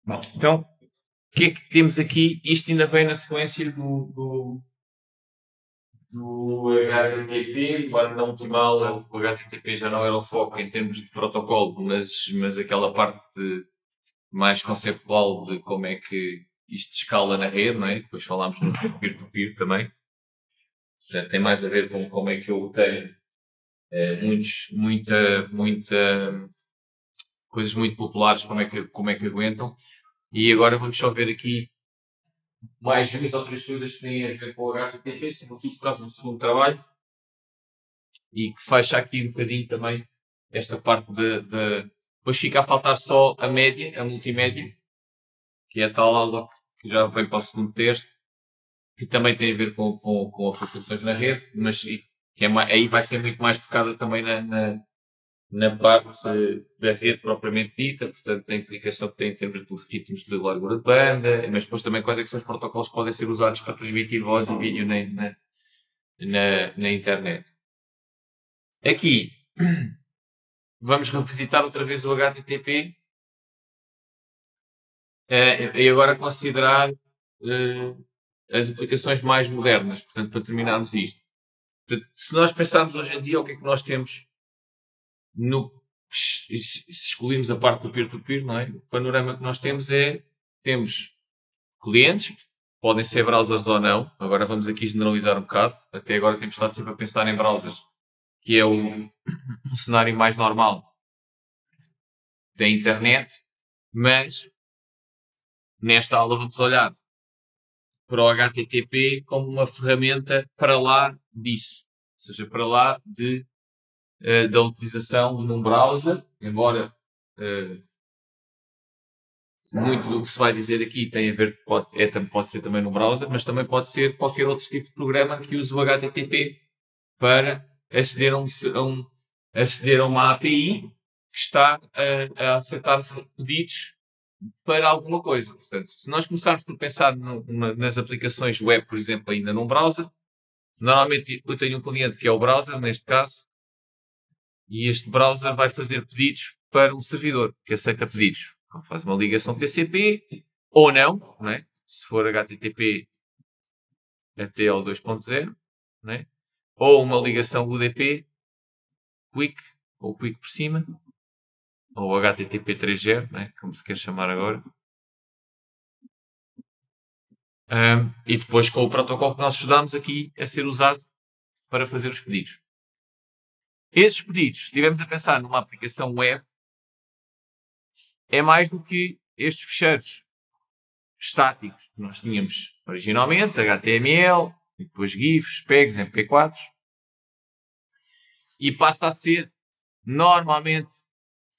Bom, então, o que é que temos aqui? Isto ainda vem na sequência do HTTP, embora na última aula o HTTP já não era o foco em termos de protocolo, mas aquela parte mais conceptual de como é que isto escala na rede, não é? Depois falámos no peer-to-peer também. Portanto, tem mais a ver com como é que eu tenho muita coisas muito populares, como é que aguentam. E agora vamos só ver aqui mais duas ou três coisas que têm a ver com o HTTP, sobretudo por causa do segundo trabalho, e que fecha aqui um bocadinho também esta parte depois fica a faltar só a média, a multimédia, que é a tal aula que já vem para o segundo texto, que também tem a ver com aplicações na rede, mas que aí vai ser muito mais focada também na parte da rede propriamente dita, portanto, da implicação que tem em termos de ritmos de largura de banda, mas depois também quais é que são os protocolos que podem ser usados para transmitir voz e vídeo na internet. Aqui, vamos revisitar outra vez o HTTP e agora considerar as aplicações mais modernas, portanto, para terminarmos isto. Portanto, se nós pensarmos hoje em dia, o que é que nós temos se excluirmos a parte do peer-to-peer, não é? O panorama que nós temos clientes, podem ser browsers ou não, agora vamos aqui generalizar um bocado, até agora temos estado sempre a pensar em browsers, que é o cenário mais normal da internet, mas nesta aula vamos olhar para o HTTP como uma ferramenta para lá disso, ou seja, para lá da utilização num browser, embora muito do que se vai dizer aqui tem a ver, pode ser também no browser, mas também pode ser qualquer outro tipo de programa que use o HTTP para aceder aceder a uma API que está a aceitar pedidos para alguma coisa. Portanto, se nós começarmos por pensar nas aplicações web, por exemplo, ainda num browser, normalmente eu tenho um cliente que é o browser, neste caso, e este browser vai fazer pedidos para um servidor que aceita pedidos. Então, faz uma ligação TCP ou não, né? Se for HTTP até ao 2.0, né? Ou uma ligação UDP, Quick, ou Quick por cima, ou HTTP 3.0, né? Como se quer chamar agora. E depois com o protocolo que nós estudamos aqui a ser usado para fazer os pedidos. Esses pedidos, se estivermos a pensar numa aplicação web, é mais do que estes fecheiros estáticos que nós tínhamos originalmente, HTML, e depois GIFs, PEGs, MP4s, e passa a ser normalmente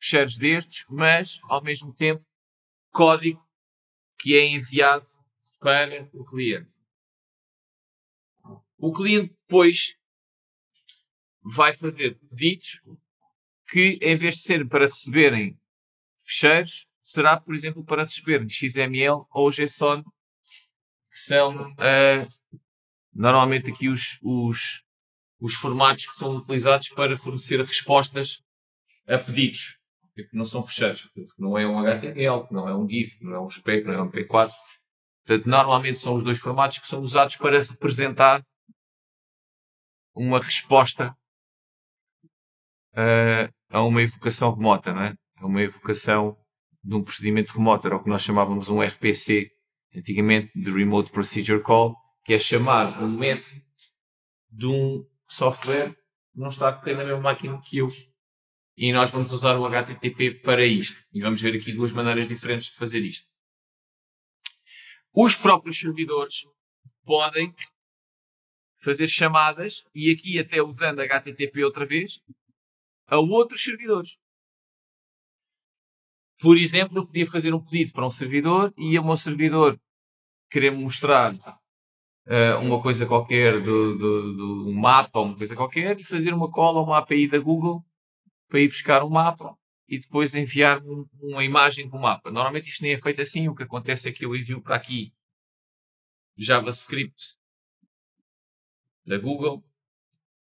fecheiros destes, mas ao mesmo tempo código que é enviado para o cliente. O cliente depois vai fazer pedidos que, em vez de ser para receberem fecheiros, será, por exemplo, para receberem XML ou JSON, que são normalmente aqui os formatos que são utilizados para fornecer respostas a pedidos, que não são fecheiros, que não é um HTML, que não é um GIF, que não é um SPEC, não é um MP4. Portanto, normalmente são os dois formatos que são usados para representar uma resposta a uma evocação remota, não é? A uma evocação de um procedimento remoto, era o que nós chamávamos um RPC, antigamente de Remote Procedure Call, que é chamar um método de um software que não está a correr na mesma máquina que eu. E nós vamos usar o HTTP para isto. E vamos ver aqui duas maneiras diferentes de fazer isto. Os próprios servidores podem fazer chamadas, e aqui até usando HTTP outra vez, a outros servidores. Por exemplo, eu podia fazer um pedido para um servidor e o meu servidor querer mostrar uma coisa qualquer um mapa ou uma coisa qualquer e fazer uma call a uma API da Google para ir buscar um mapa e depois enviar uma imagem do mapa. Normalmente isto nem é feito assim. O que acontece é que eu envio para aqui JavaScript da Google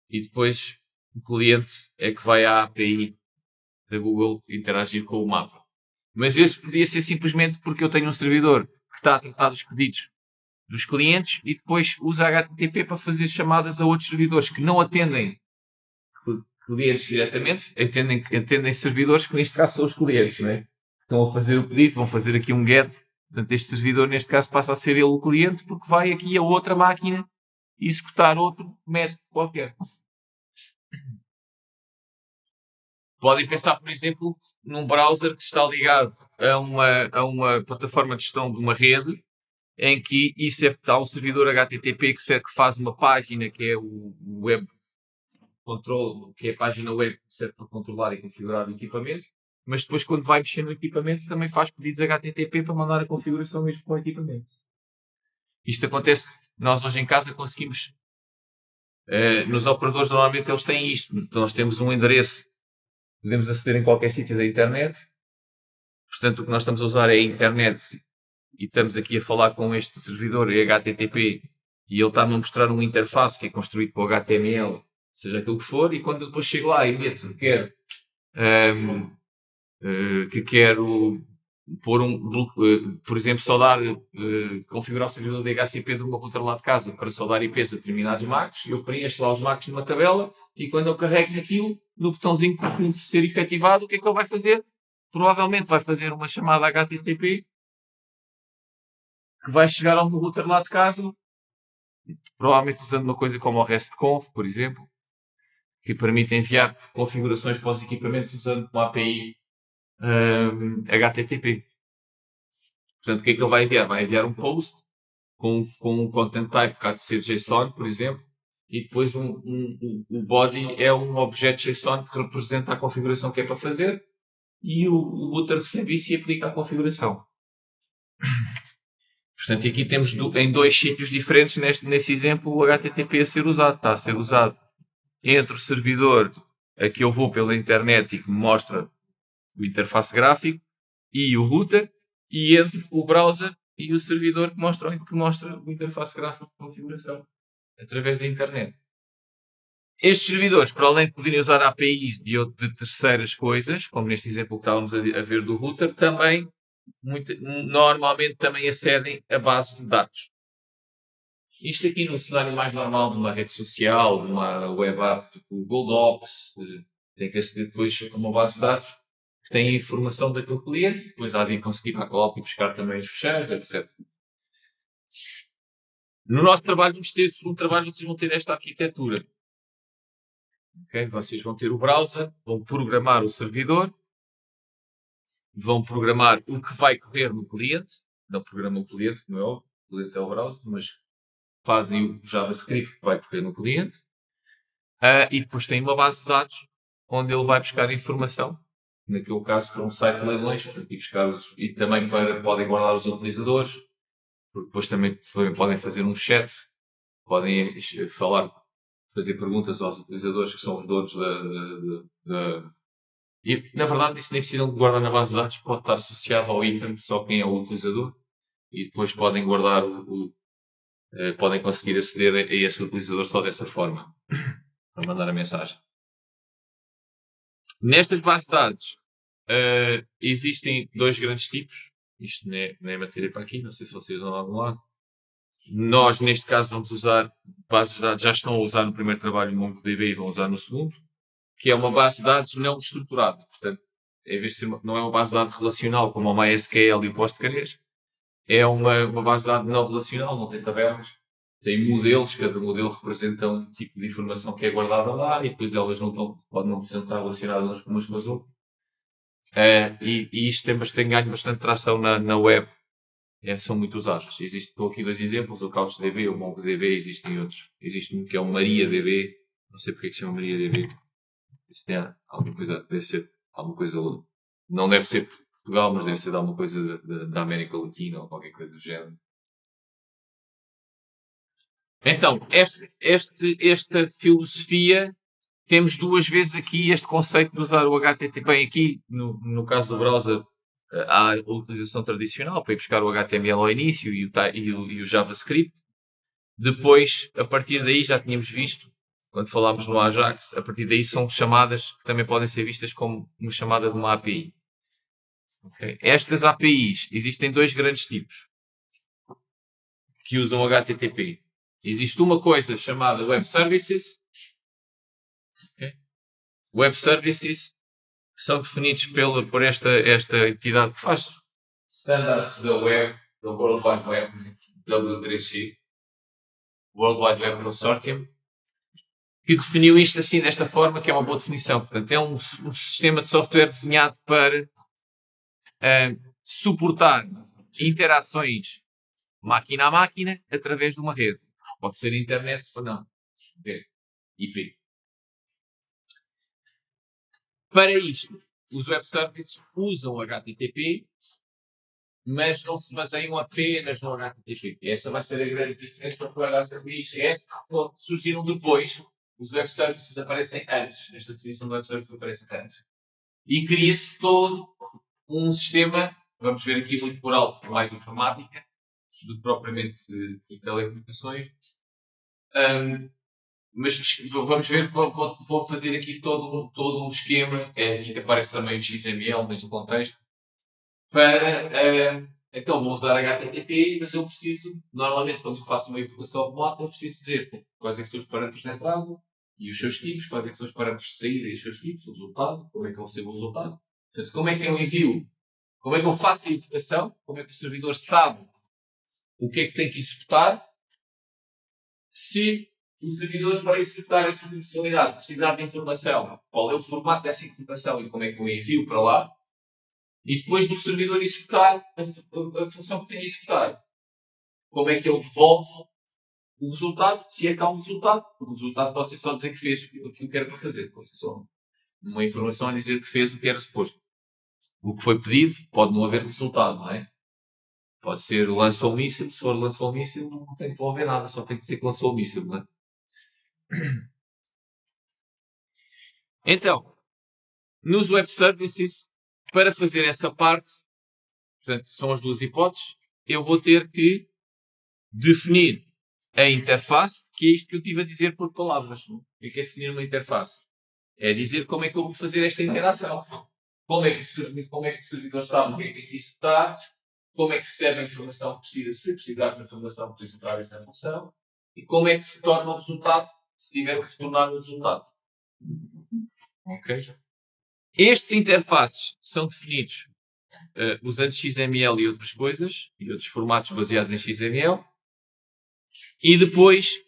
e depois o cliente é que vai à API da Google interagir com o mapa. Mas este podia ser simplesmente porque eu tenho um servidor que está a tratar dos pedidos dos clientes e depois usa HTTP para fazer chamadas a outros servidores que não atendem clientes diretamente, atendem servidores que neste caso são os clientes, não é? Estão a fazer o pedido, vão fazer aqui um GET. Portanto, este servidor neste caso passa a ser ele o cliente porque vai aqui a outra máquina executar outro método qualquer. Podem pensar, por exemplo, num browser que está ligado a uma plataforma de gestão de uma rede em que isso está um servidor HTTP que faz uma página que é o web control, que é a página web que serve para controlar e configurar o equipamento, mas depois quando vai mexer no equipamento também faz pedidos HTTP para mandar a configuração mesmo para o equipamento. Isto acontece, nós hoje em casa conseguimos, nos operadores normalmente eles têm isto, nós temos um endereço, podemos aceder em qualquer sítio da internet, portanto o que nós estamos a usar é a internet e estamos aqui a falar com este servidor HTTP e ele está-me a mostrar uma interface que é construído por HTML, seja aquilo que for, e quando eu depois chego lá e meto que quero pôr por exemplo, só dar, configurar o servidor de DHCP de uma router lá de casa para só dar IPs a determinados MACs, eu preencho lá os MACs numa tabela e quando eu carrego naquilo, no botãozinho para ser efetivado, o que é que ele vai fazer? Provavelmente vai fazer uma chamada HTTP que vai chegar ao meu router lá de casa, provavelmente usando uma coisa como o RESTconf, por exemplo, que permite enviar configurações para os equipamentos usando uma API HTTP. Portanto, o que é que ele vai enviar? Vai enviar um post com um content type que há de ser JSON, por exemplo, e depois o body é um objeto JSON que representa a configuração que é para fazer e o router recebe isso e aplica a configuração. Portanto, aqui temos em dois sítios diferentes, nesse exemplo, o HTTP a ser usado. Está a ser usado entre o servidor a que eu vou pela internet e que me mostra o interface gráfico e o router, e entre o browser e o servidor que mostra o interface gráfico de configuração através da internet. Estes servidores, para além de poderem usar APIs de terceiras coisas, como neste exemplo que estávamos a ver do router, também normalmente também acedem a bases de dados. Isto aqui num cenário mais normal de uma rede social, de uma web app tipo Google Docs, tem que aceder depois a uma base de dados que tem a informação daquele cliente, depois há de conseguir para a cloud e buscar também os fecheiros, etc. No nosso trabalho, vamos ter, segundo trabalho, vocês vão ter esta arquitetura. Okay? Vocês vão ter o browser, vão programar o servidor, vão programar o que vai correr no cliente, não programam o cliente, como é óbvio, o cliente é o browser, mas fazem o JavaScript que vai correr no cliente, e depois tem uma base de dados onde ele vai buscar informação, naquele caso para um site de leilões, e também podem guardar os utilizadores, porque depois também podem fazer um chat, podem fazer perguntas aos utilizadores que são os donos E, na verdade, isso nem precisam de guardar na base de dados, pode estar associado ao item, só quem é o utilizador, e depois podem guardar podem conseguir aceder a esse utilizador só dessa forma, para mandar a mensagem. Nestas bases de dados, existem dois grandes tipos. Isto não é matéria para aqui, não sei se vocês vão a algum lado. Nós, neste caso, vamos usar bases de dados, já estão a usar no primeiro trabalho o MongoDB e vão usar no segundo, que é uma base de dados não estruturada. Portanto, em vez de ser não é uma base de dados relacional como o MySQL e o Postgres, é uma base de dados não relacional, não tem tabelas, tem modelos, cada modelo representa um tipo de informação que é guardada lá e depois elas podem não estar relacionadas umas com as outras. E isto tem ganho bastante tração na web. São muito usadas. Estou aqui dois exemplos, o CouchDB, o MongoDB, existem outros. Existe um que é o MariaDB, não sei porque é que se chama MariaDB. Isso tem alguma coisa, deve ser alguma coisa, não deve ser Portugal, mas deve ser de alguma coisa da América Latina ou qualquer coisa do género. Então, esta filosofia, temos duas vezes aqui este conceito de usar o HTTP. Bem, aqui, no caso do browser, há a utilização tradicional para ir buscar o HTML ao início e o JavaScript. Depois, a partir daí, já tínhamos visto, quando falámos no Ajax, a partir daí são chamadas que também podem ser vistas como uma chamada de uma API. Okay? Estas APIs, existem dois grandes tipos que usam HTTP. Existe uma coisa chamada Web Services. Okay? Web Services são definidos por esta entidade que faz standards da web, da World Wide Web, W3C, World Wide Web Consortium, que definiu isto assim, desta forma, que é uma boa definição. Portanto, é um sistema de software desenhado para suportar interações máquina a máquina através de uma rede. Pode ser internet ou não. IP. Para isto, os web services usam HTTP, mas não se baseiam apenas no HTTP. Essa vai ser a grande diferença para as APIs. Essa surgiram depois. Os web services aparecem antes. Esta definição do web service aparece antes. E cria-se todo um sistema, vamos ver aqui muito por alto, mais informática, do que propriamente de telecomunicações. Mas vamos ver, vou fazer aqui todo um esquema, aqui que aparece também o XML neste contexto, para, então vou usar HTTP, mas eu preciso, normalmente quando eu faço uma invocação remota, eu preciso dizer quais é que são os parâmetros de entrada e os seus tipos, quais é que são os parâmetros de saída e os seus tipos, o resultado, como é que eu recebo o resultado. Portanto, como é que eu envio, como é que eu faço a invocação, como é que o servidor sabe o que é que tem que executar, se o servidor, para executar essa funcionalidade, precisar de informação, qual é o formato dessa informação e como é que eu envio para lá, e depois do servidor executar a função que tem a executar, como é que ele devolve o resultado, se é que há um resultado. O resultado pode ser só dizer que fez aquilo que eu quero para fazer, pode ser só uma informação a dizer que fez o que era suposto. O que foi pedido, pode não haver resultado, não é? Pode ser lançou um míssil, se for lançou um míssil, não tem que devolver nada, só tem que dizer que lançou o míssil, não é? Então, nos web services, para fazer essa parte, portanto, são as duas hipóteses, eu vou ter que definir a interface, que é isto que eu estive a dizer por palavras. O que é definir uma interface? É dizer como é que eu vou fazer esta interação. Como é que o servidor sabe o que é que aqui está, como é que recebe a informação que precisa, se precisar de informação para executar essa função, e como é que retorna o resultado, se tiver que retornar o resultado. Ok? Estes interfaces são definidos usando XML e outras coisas, e outros formatos baseados em XML, e depois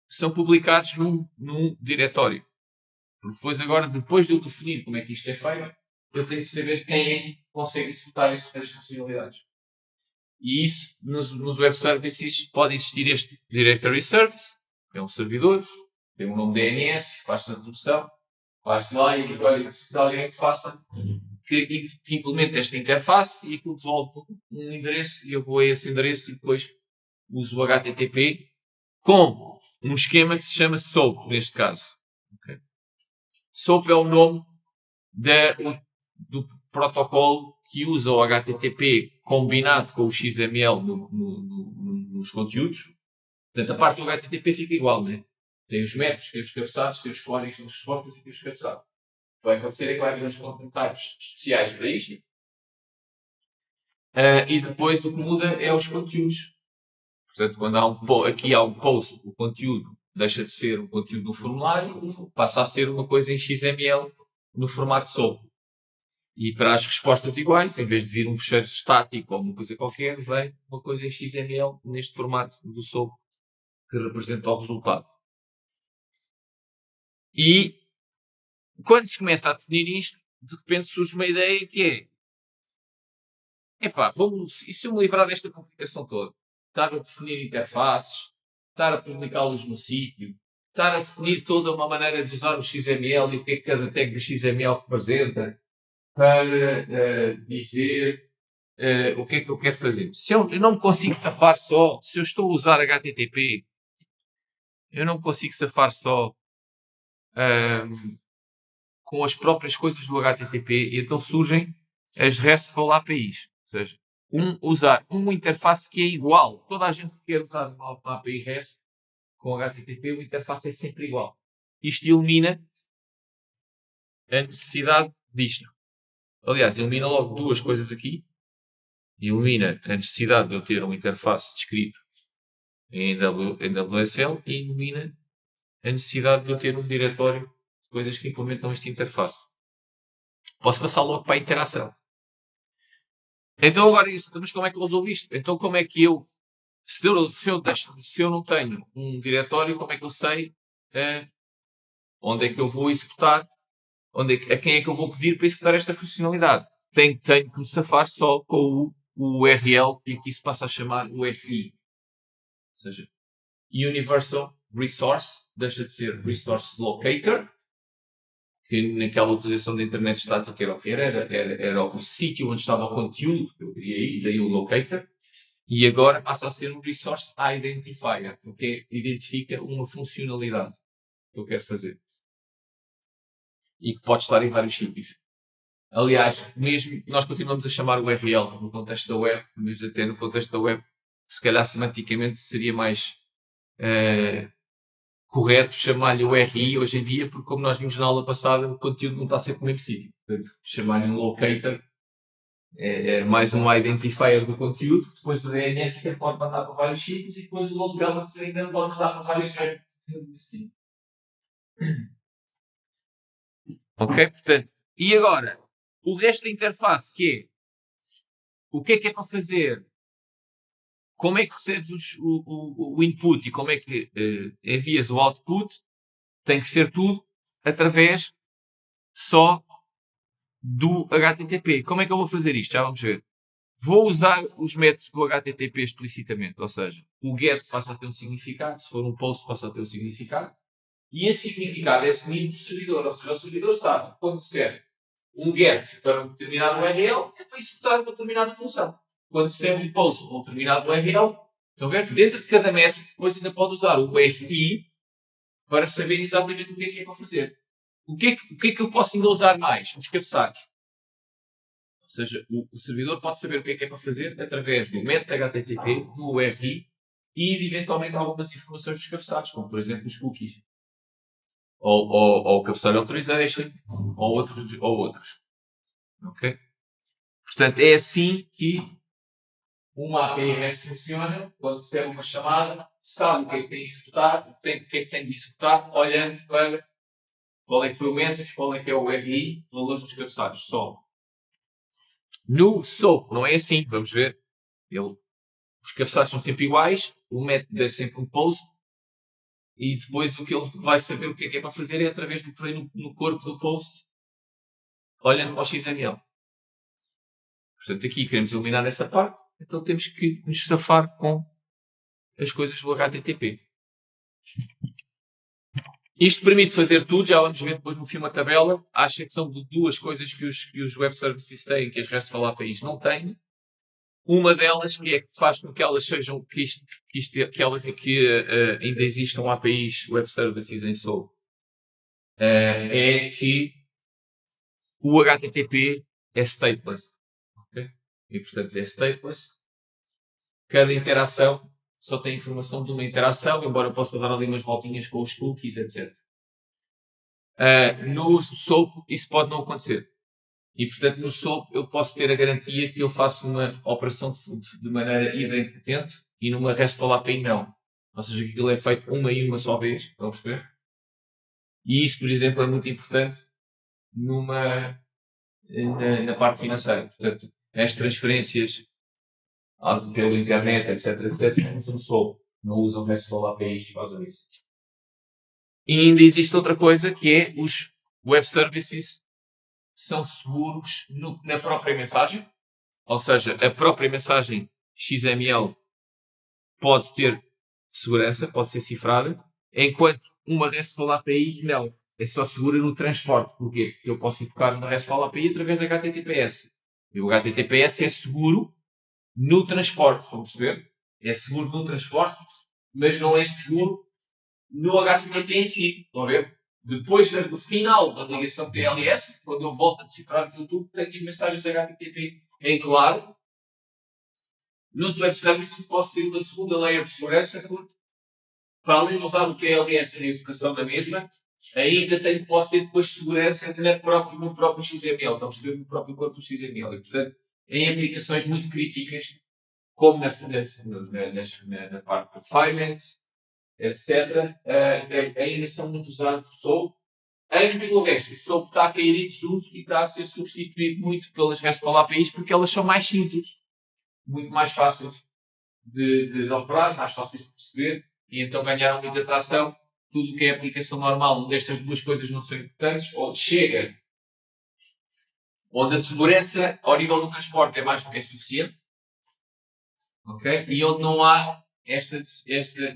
são publicados num diretório. Depois de eu definir como é que isto é feito, eu tenho que saber quem é que consegue executar estas funcionalidades. E isso, nos web services, pode existir este Directory Service, que é um servidor, tem um nome DNS, faz-se a tradução, vai-se lá e agora precisa de alguém que faça, que implemente esta interface e aquilo devolve um endereço e eu vou a esse endereço e depois uso o HTTP com um esquema que se chama SOAP, neste caso. Okay? SOAP é o nome do protocolo que usa o HTTP combinado com o XML nos conteúdos. Portanto, a parte do HTTP fica igual, né? Tem os métodos, tem os cabeçalhos, tem os códigos, tem as respostas e tem os cabeçalhos. O que vai acontecer é que vai haver uns content types especiais para isto. E depois o que muda é os conteúdos. Portanto, quando aqui há um post, o conteúdo deixa de ser um conteúdo do formulário, passa a ser uma coisa em XML no formato SOAP. E para as respostas iguais, em vez de vir um fecheiro estático ou uma coisa qualquer, vem uma coisa em XML neste formato do SOAP que representa o resultado. E quando se começa a definir isto, de repente surge uma ideia que é e se eu me livrar desta complicação toda? Estar a definir interfaces, estar a publicá-los no sítio, estar a definir toda uma maneira de usar o XML e o que é que cada tag do XML representa para dizer o que é que eu quero fazer. Se eu não me consigo tapar só, se eu estou a usar HTTP, eu não consigo safar só com as próprias coisas do HTTP, e então surgem as RESTful APIs. Ou seja, usar uma interface que é igual. Toda a gente que quer usar uma API REST com HTTP, a interface é sempre igual. Isto elimina a necessidade disto. Aliás, elimina logo duas coisas aqui. Elimina a necessidade de eu ter uma interface descrito em WSL e elimina a necessidade de eu ter um diretório de coisas que implementam esta interface. Posso passar logo para a interação. Então agora isso, mas como é que eu resolvo isto? Então como é que eu, se eu não tenho um diretório, como é que eu sei onde é que eu vou executar, a quem é que eu vou pedir para executar esta funcionalidade? Tenho que me safar só com o URL e aqui se passa a chamar URI. Ou seja, Universal Resource deixa de ser Resource Locator, que naquela utilização da internet estática era o que era o sítio onde estava o conteúdo que eu queria ir, daí o locator, e agora passa a ser um Resource Identifier, porque identifica uma funcionalidade que eu quero fazer. E que pode estar em vários sítios. Aliás, mesmo nós continuamos a chamar o URL no contexto da web, mas até no contexto da web, se calhar semanticamente seria mais correto chamar-lhe URI hoje em dia, porque como nós vimos na aula passada, o conteúdo não está sempre no mesmo sítio. Portanto, chamar-lhe um locator é mais um identifier do conteúdo, depois o DNS que pode mandar para vários sítios e depois o load balance ainda pode mandar para vários sítios. Ok? Portanto, e agora, o resto da interface, que é o que é para fazer, como é que recebes o input e como é que envias o output, tem que ser tudo através só do HTTP. Como é que eu vou fazer isto? Já vamos ver. Vou usar os métodos do HTTP explicitamente, ou seja, o GET passa a ter um significado, se for um post passa a ter um significado, e esse significado é definido do servidor, ou seja, o servidor sabe quando recebe um GET para um determinado URL é para executar uma determinada função. Quando recebe um post para um determinado URL, então, dentro de cada método, depois ainda pode usar o URI para saber exatamente o que é para fazer. O que é que eu posso ainda usar mais? Os cabeçalhos. Ou seja, o servidor pode saber o que é para fazer através do método HTTP, do URI e de eventualmente algumas informações dos cabeçalhos, como por exemplo os cookies. Ou o cabeçalho authorization, ou outros. Ok? Portanto, é assim que uma API REST funciona. Quando recebe uma chamada, sabe o que é que tem de executar, o que é que tem de executar, olhando para qual é que foi o método, qual é que é o URI, valores dos cabeçalhos. Só. No SOAP não é assim. Vamos ver. Os cabeçalhos são sempre iguais, o método é sempre um post, e depois o que ele vai saber o que é para fazer é através do que vem no corpo do post, olhando para o XML. Portanto, aqui queremos eliminar essa parte, então temos que nos safar com as coisas do HTTP. Isto permite fazer tudo, já vamos ver depois no filme a tabela, à exceção de duas coisas que os web services têm, que as RESTful APIs não têm. Uma delas que é que faz com que elas sejam, que elas ainda existam APIs web services em SOAP, é que o HTTP é stateless. Okay? E portanto é stateless. Cada interação só tem informação de uma interação, embora possa dar ali umas voltinhas com os cookies, etc. No SOAP isso pode não acontecer. E portanto no SOAP eu posso ter a garantia que eu faço uma operação de maneira idempotente e numa RESTful API não. Ou seja, que aquilo é feito uma e uma só vez. Estão a perceber? E isso, por exemplo, é muito importante na parte financeira. Portanto, as transferências pela internet, etc., usam SOAP. Não usam RESTful APIs por causa disso. E ainda existe outra coisa que é os web services são seguros na própria mensagem. Ou seja, a própria mensagem XML pode ter segurança, pode ser cifrada, enquanto uma RESTful API não. É só segura no transporte. Porquê? Porque eu posso invocar uma RESTful API através da HTTPS. E o HTTPS é seguro no transporte. Estão a perceber? É seguro no transporte, mas não é seguro no HTTP em si. Estão a ver? Depois do final da ligação TLS, quando eu volto a decifrar o YouTube, tenho as mensagens HTTP em claro. Nos web services posso ter uma segunda layer de segurança, porque para além de usar o TLS na execução da mesma, ainda posso ter depois segurança no próprio XML, estão a perceber, no próprio corpo do XML. E, portanto, em aplicações muito críticas, como na parte do finance, etc., ainda são muito usados o SOAP. Em todo o resto, o SOAP está a cair em desuso e está a ser substituído muito pelas RESTful APIs porque elas são mais simples, muito mais fáceis de operar, mais fáceis de perceber e então ganharam muita atração. Tudo o que é aplicação normal, onde estas duas coisas não são importantes, onde chega, onde a segurança ao nível do transporte é suficiente, ok? E onde não há esta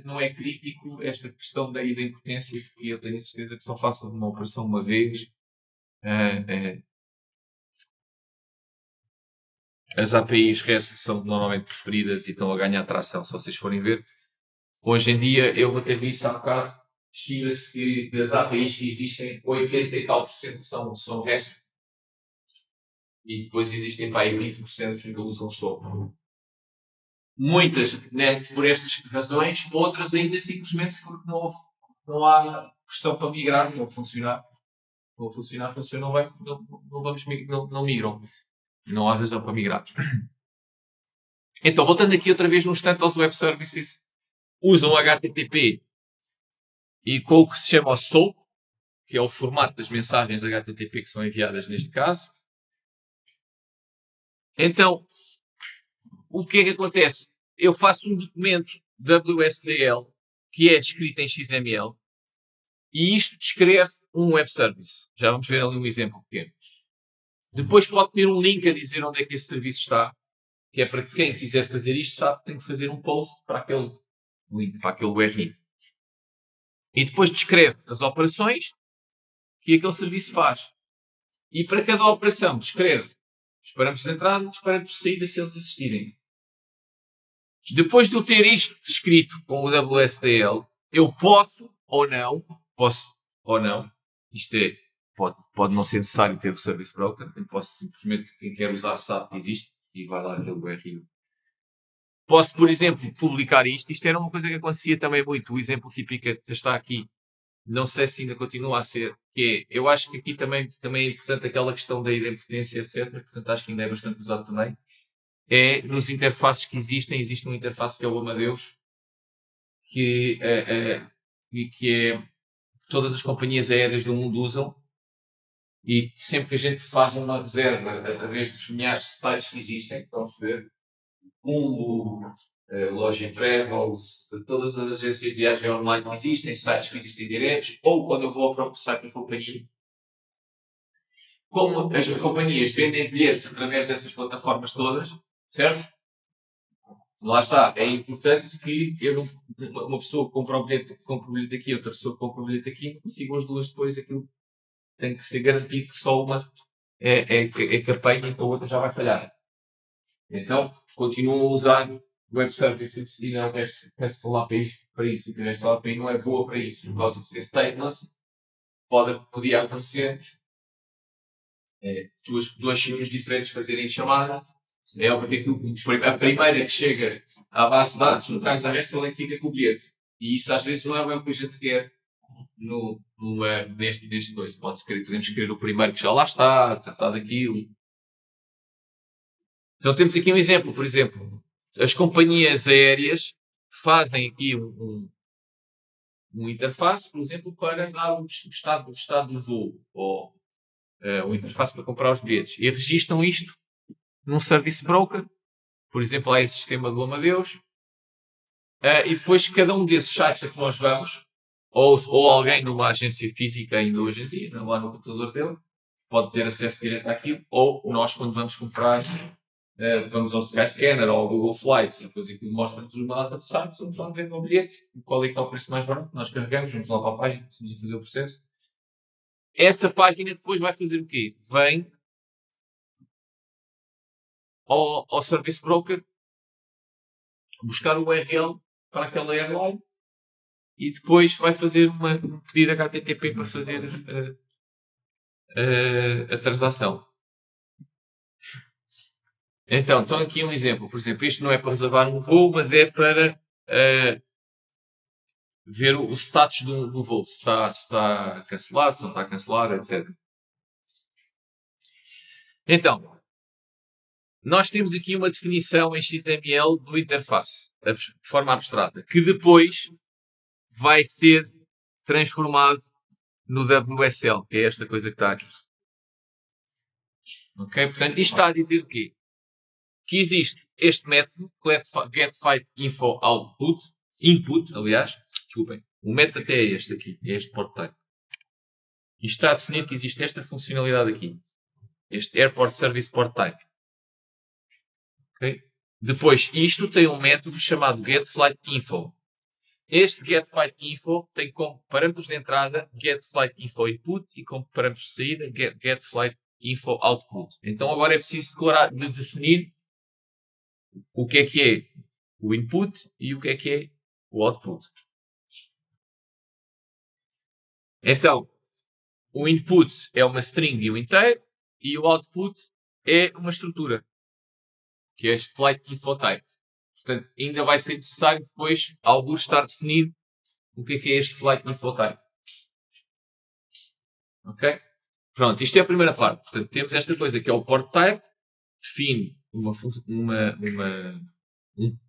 não é crítico, esta questão da idempotência, que eu tenho certeza que só façam uma operação uma vez. As APIs REST são normalmente preferidas e estão a ganhar atração, se vocês forem ver. Hoje em dia, eu até vi isso há bocado, estima-se que das APIs que existem, 80 e tal por cento são REST. E depois existem para aí 20% que usam SOAP. Muitas, né, por estas razões, outras ainda simplesmente porque não há pressão para migrar, não funcionar. Não funcionar, funcionam bem, não migram. Não há razão para migrar. Então, voltando aqui outra vez no instante aos web services, usam HTTP e com o que se chama o SOAP, que é o formato das mensagens HTTP que são enviadas neste caso. Então, o que é que acontece? Eu faço um documento WSDL que é escrito em XML e isto descreve um web service. Já vamos ver ali um exemplo pequeno. Depois pode ter um link a dizer onde é que esse serviço está, que é para que quem quiser fazer isto sabe que tem que fazer um post para aquele link, para aquele URL. E depois descreve as operações que aquele serviço faz. E para cada operação descreve os parâmetros de entrada e os parâmetros de saída se eles existirem. Depois de eu ter isto descrito com o WSDL, eu posso ou não, isto é, pode não ser necessário ter o Service Broker, eu posso simplesmente, quem quer usar sabe que existe e vai lá ver o URL. Posso, por exemplo, publicar isto era uma coisa que acontecia também muito, o exemplo típico está aqui, não sei se ainda continua a ser, que é, eu acho que aqui também é importante aquela questão da idempotência, etc, portanto acho que ainda é bastante usado também, é nos interfaces que existe uma interface que é o Amadeus, que é que todas as companhias aéreas do mundo usam, e sempre que a gente faz uma reserva através dos milhares de sites que existem, estão a ver, Loja Travels, todas as agências de viagem online que existem, sites que existem diretos, ou quando eu vou ao próprio site da companhia. Como as companhias vendem bilhetes através dessas plataformas todas, certo? Lá está, é importante que uma pessoa compra o bilhete aqui, outra pessoa compra o bilhete aqui, não consigam as duas depois, aquilo tem que ser garantido que só uma é que apanha e a outra já vai falhar. Então, continuam a usar web services e não RESTful APIs para isso. E a RESTful API não é boa para isso. Por causa de ser stateless, podia acontecer duas sítios diferentes fazerem chamada. É óbvio que a primeira que chega à base de dados, no caso da RESTful, é que fica com o bilhete. E isso às vezes não é o que a gente quer neste dois. Podemos escolher o primeiro que já lá está, tratar daquilo. Então temos aqui um exemplo, por exemplo, as companhias aéreas fazem aqui um interface, por exemplo, para dar o estado do voo, ou um interface para comprar os bilhetes, e registram isto num service broker, por exemplo, há esse sistema do Amadeus, e depois cada um desses sites a que nós vamos, ou alguém numa agência física ainda hoje em dia, lá no computador dele, pode ter acesso direto àquilo, ou nós quando vamos comprar vamos ao Skyscanner ou ao Google Flights e depois aquilo mostra-nos uma data de sites onde estão a vender um bilhete, qual é que está o preço mais barato, nós carregamos, vamos lá para a página, estamos a fazer o processo. Essa página depois vai fazer o quê? Vem ao Service Broker buscar o URL para aquela airline e depois vai fazer um pedido HTTP para fazer a transação. Então aqui um exemplo. Por exemplo, isto não é para reservar um voo, mas é para ver o status do voo, se está cancelado, se não está cancelado, etc. Então, nós temos aqui uma definição em XML do interface, de forma abstrata, que depois vai ser transformado no WSL, que é esta coisa que está aqui. Ok? Portanto, isto está a dizer o quê? Que existe este método, getFlightInfoOutput, input, aliás, desculpem, o método até é este aqui, é este port type. Isto está a definir que existe esta funcionalidade aqui, este Airport Service Port Type. Okay? Depois, isto tem um método chamado getFlightInfo. Este getFlightInfo tem como parâmetros de entrada getFlightInfoInput e como parâmetros de saída getFlightInfoOutput. Então agora é preciso definir o que é o input e o que é o output. Então, o input é uma string e um inteiro e o output é uma estrutura, que é este FlightInfoType. Portanto, ainda vai ser necessário depois alguns estar definido o que é este FlightInfoType. Ok? Pronto, isto é a primeira parte. Portanto, temos esta coisa que é o port type, define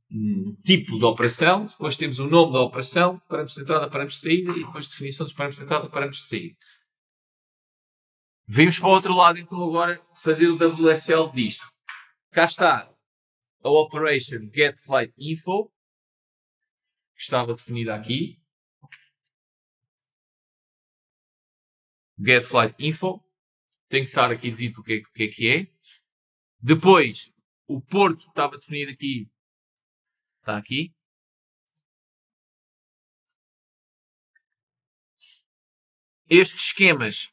um tipo de operação, depois temos o nome da operação, parâmetros de entrada, parâmetros de saída, e depois definição dos parâmetros de entrada, parâmetros de saída. Vamos para o outro lado, então, agora, fazer o WSL disto. Cá está a operation getFlightInfo, que estava definida aqui. getFlightInfo. Tem que estar aqui dito o que é. Depois, o porto estava definido aqui. Está aqui. Estes esquemas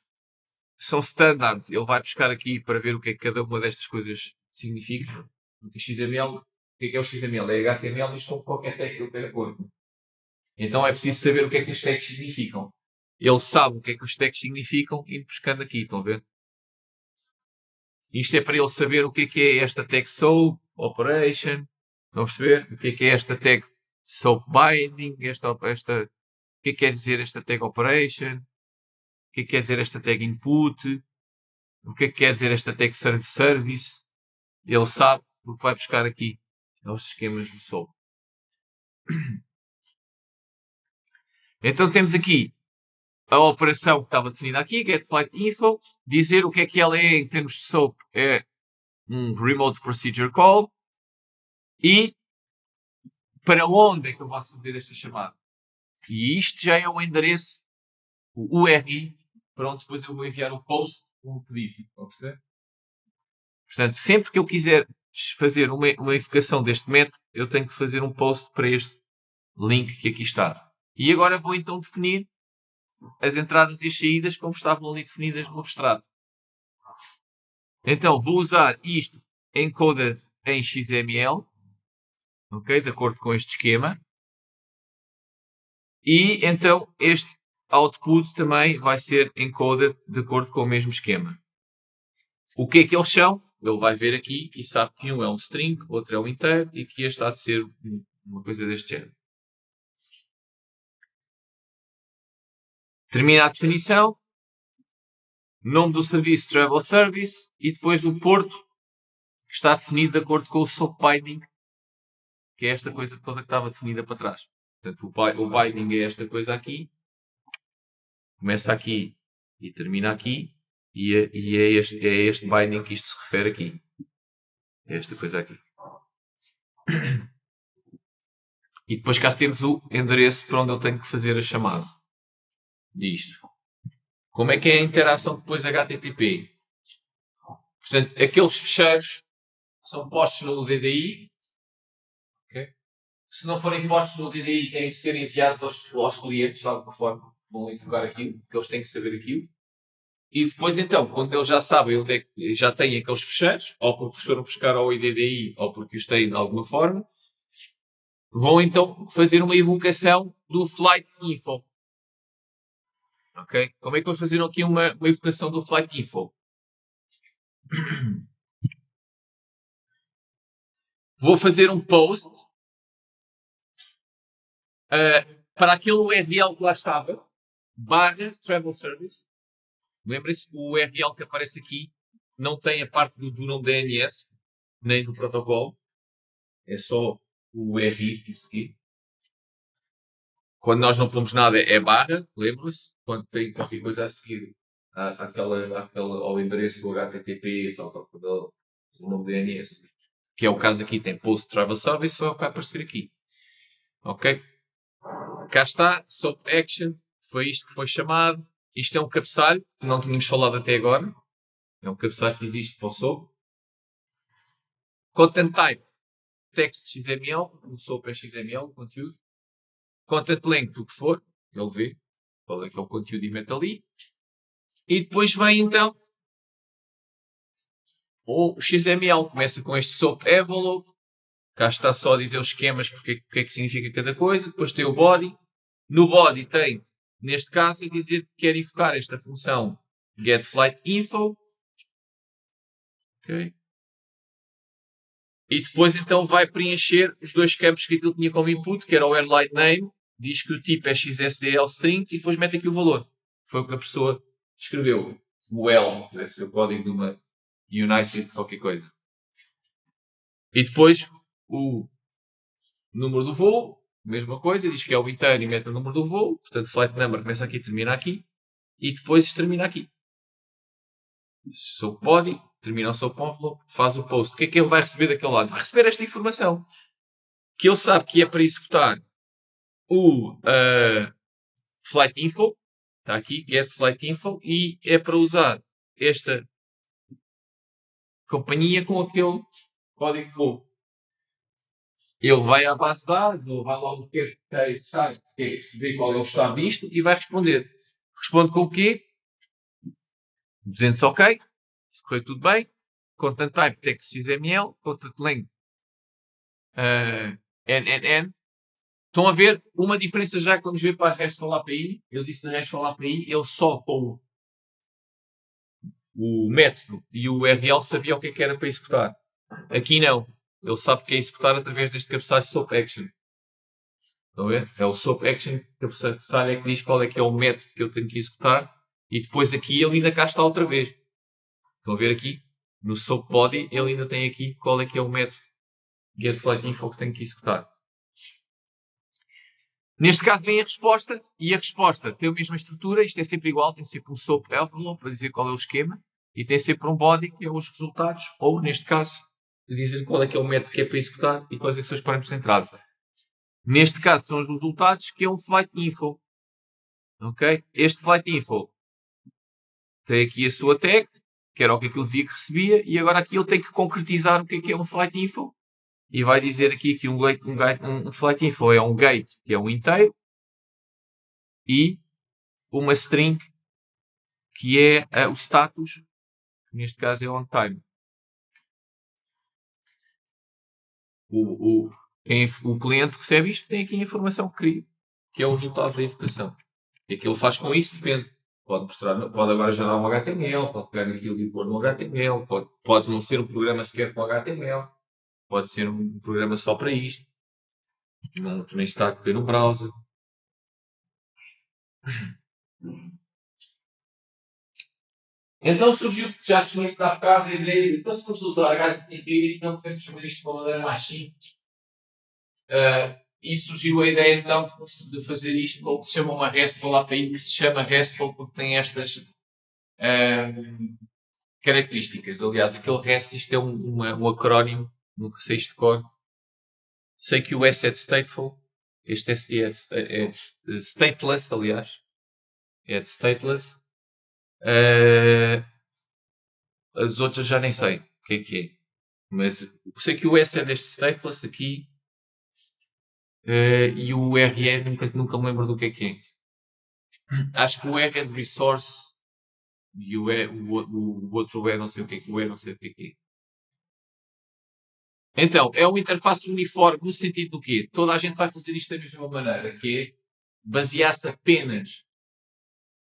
são standard. Ele vai buscar aqui para ver o que é que cada uma destas coisas significa. O XML, o que é o XML? É HTML, isto com qualquer tag que eu queira pôr. Então é preciso saber o que é que as tags significam. Ele sabe o que é que os tags significam indo buscando aqui, estão a ver? Isto é para ele saber o que é esta tag SOAP, operation, estão a perceber? O que é esta tag SOAP binding, o que é que quer dizer esta tag operation, o que é que quer dizer esta tag input, o que é que quer dizer esta tag service. Ele sabe o que vai buscar aqui, aos esquemas do SOAP. Então temos aqui a operação que estava definida aqui, getFlightInfo, dizer o que ela é em termos de SOAP, é um Remote Procedure Call, e para onde é que eu vou fazer esta chamada. E isto já é o endereço, o URI, para onde depois eu vou enviar o post com o pedido. Portanto, sempre que eu quiser fazer uma invocação deste método, eu tenho que fazer um post para este link que aqui está. E agora vou então definir as entradas e as saídas como estavam ali definidas no abstrato. Então, vou usar isto encoded em XML, ok? De acordo com este esquema. E então este output também vai ser encoded de acordo com o mesmo esquema. O que é que eles são? Ele vai ver aqui e sabe que um é um string, outro é um inteiro e que este há de ser uma coisa deste género. Termina a definição, nome do serviço Travel Service e depois o porto que está definido de acordo com o SOAP binding, que é esta coisa toda que estava definida para trás. Portanto, o binding é esta coisa aqui, começa aqui e termina aqui, e é este binding que isto se refere aqui. É esta coisa aqui. E depois cá temos o endereço para onde eu tenho que fazer a chamada disto. Como é que é a interação depois HTTP? Portanto, aqueles ficheiros são postos no DDI. Okay? Se não forem postos no DDI, têm que ser enviados aos clientes de alguma forma. Vão invocar aquilo, que eles têm que saber aquilo. E depois, então, quando eles já sabem onde é que já têm aqueles fecheiros, ou porque foram buscar ao IDDI, ou porque os têm de alguma forma, vão então fazer uma invocação do FlightInfo. Ok? Como é que vamos fazer aqui uma invocação do FlightInfo? Vou fazer um post para aquele URL que lá estava, /travel service, lembrem-se, o URL que aparece aqui não tem a parte do nome DNS, nem do protocolo, é só o URI a seguir. Quando nós não pomos nada é barra, lembram-se? Quando tem qualquer coisa a seguir ao endereço do HTTP, o nome DNS, que é o caso aqui, tem Post Travel Service, vai aparecer aqui. Ok? Cá está, SOAP Action, foi isto que foi chamado. Isto é um cabeçalho, que não tínhamos falado até agora. É um cabeçalho que existe para o SOAP. Content Type, text XML, o SOAP é XML, o conteúdo. Content Length, o que for, ele vê qual é que é o conteúdo e mete ali. E depois vem então o XML, começa com este SOAP Envelope. Cá está só a dizer os esquemas, porque o que é que significa cada coisa. Depois tem o body. No body tem, neste caso, a dizer que quer invocar esta função getFlightInfo. Okay. E depois então vai preencher os dois campos que aquilo tinha como input, que era o airline name, diz que o tipo é XSDL string e depois mete aqui o valor. Foi o que a pessoa escreveu. O L, deve ser o código de uma United qualquer coisa. E depois o número do voo, mesma coisa, diz que é o inteiro e mete o número do voo, portanto flight number começa aqui e termina aqui, e depois termina aqui. Soap body, termina o soap envelope, faz o post. O que é que ele vai receber daquele lado? Vai receber esta informação, que ele sabe que é para executar o flight info, está aqui, get flight info, e é para usar esta companhia com aquele código de voo. Ele vai à base de dados, ou vai logo ter sai, se vê qual é o estado disto e vai responder. Responde com o quê? Dizendo-se ok, se correu tudo bem. Content type text XML, content length NNN. Estão a ver uma diferença já que vamos ver para a RESTful API. Eu disse na RESTful API, ele só com o método e o URL sabia o que é que era para executar. Aqui não. Ele sabe que é executar através deste cabeçalho SOAP Action. Estão a ver? É o SOAP Action, cabeçalho é que diz qual é que é o método que eu tenho que executar. E depois aqui ele ainda cá está outra vez. Estão a ver aqui? No SOAP Body ele ainda tem aqui qual é que é o método getFlightInfo que tenho que executar. Neste caso vem a resposta, e a resposta tem a mesma estrutura, isto é sempre igual, tem sempre um SOAP envelope para dizer qual é o esquema, e tem sempre um body que é os resultados, ou neste caso, dizer qual é que é o método que é para executar e quais é que são os parâmetros de entrada. Neste caso são os resultados, que é um flight info. Ok? Este flight info tem aqui a sua tag, que era o que aquilo dizia que recebia, e agora aqui ele tem que concretizar o que é um flight info. E vai dizer aqui que um flight info é um gate, que é um inteiro, e uma string, que é o status, que neste caso é on time. O cliente recebe isto, tem aqui a informação que queria, que é o resultado da invocação. E aquilo faz com isso, depende. Pode mostrar, pode agora gerar um HTML, pode pegar aquilo e pôr no HTML, pode não ser um programa sequer com HTML, pode ser um programa só para isto. Não, nem está a correr no browser. Então surgiu, já tinha há bocado a ideia, então se vamos usar HTTP, então podemos fazer isto de uma maneira mais simples. E surgiu a ideia então de fazer isto com o que se chama uma RESTful API, que se chama RESTful porque tem estas características. Aliás, aquele REST, isto é um acrónimo, nunca sei isto de cor. Sei que o S é de stateful, este S é de stateless, aliás. É de stateless. As outras já nem sei o que é. Mas sei que o S é deste stateless aqui. E o R nunca me lembro do que é. Acho que o R é de resource e o outro E não sei o que é. O E não sei o que é. Então, é uma interface uniforme no sentido do quê? Toda a gente vai fazer isto da mesma maneira, que é basear-se apenas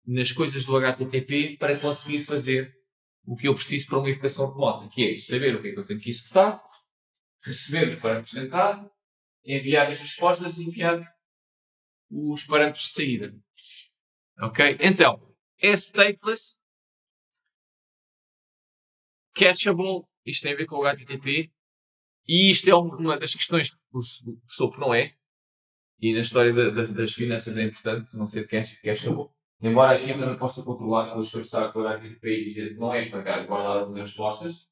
nas coisas do HTTP para conseguir fazer o que eu preciso para uma verificação remota, que é saber o que é que eu tenho que executar, receber os parâmetros de entrada, enviar as respostas e enviar os parâmetros de saída. Ok? Então, é stateless, cacheable, isto tem a ver com o HTTP, e isto é uma das questões que o SOAP não é, e na história das finanças é importante não ser cacheable. Embora aqui eu também possa controlar com o esforçar por HTTP e dizer que não é para cá guardar as respostas,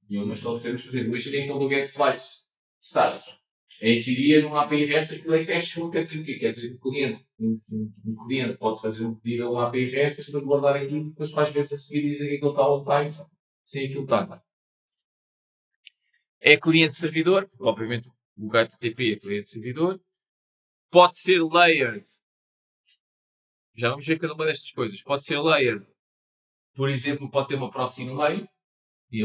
nenhuma, só podemos fazer isto é aquele do get flights status. Em teoria, numa API REST, aquilo é cacheable, quer dizer o quê? Quer dizer que o cliente, um cliente pode fazer um pedido a uma API REST para guardar aquilo, depois às vezes a seguir dizer que aquilo está on time, sem aquilo estar. É cliente-servidor, porque obviamente o HTTP é cliente-servidor. Pode ser layered. Já vamos ver cada uma destas coisas. Pode ser layered. Por exemplo, pode ter uma proxy no meio. E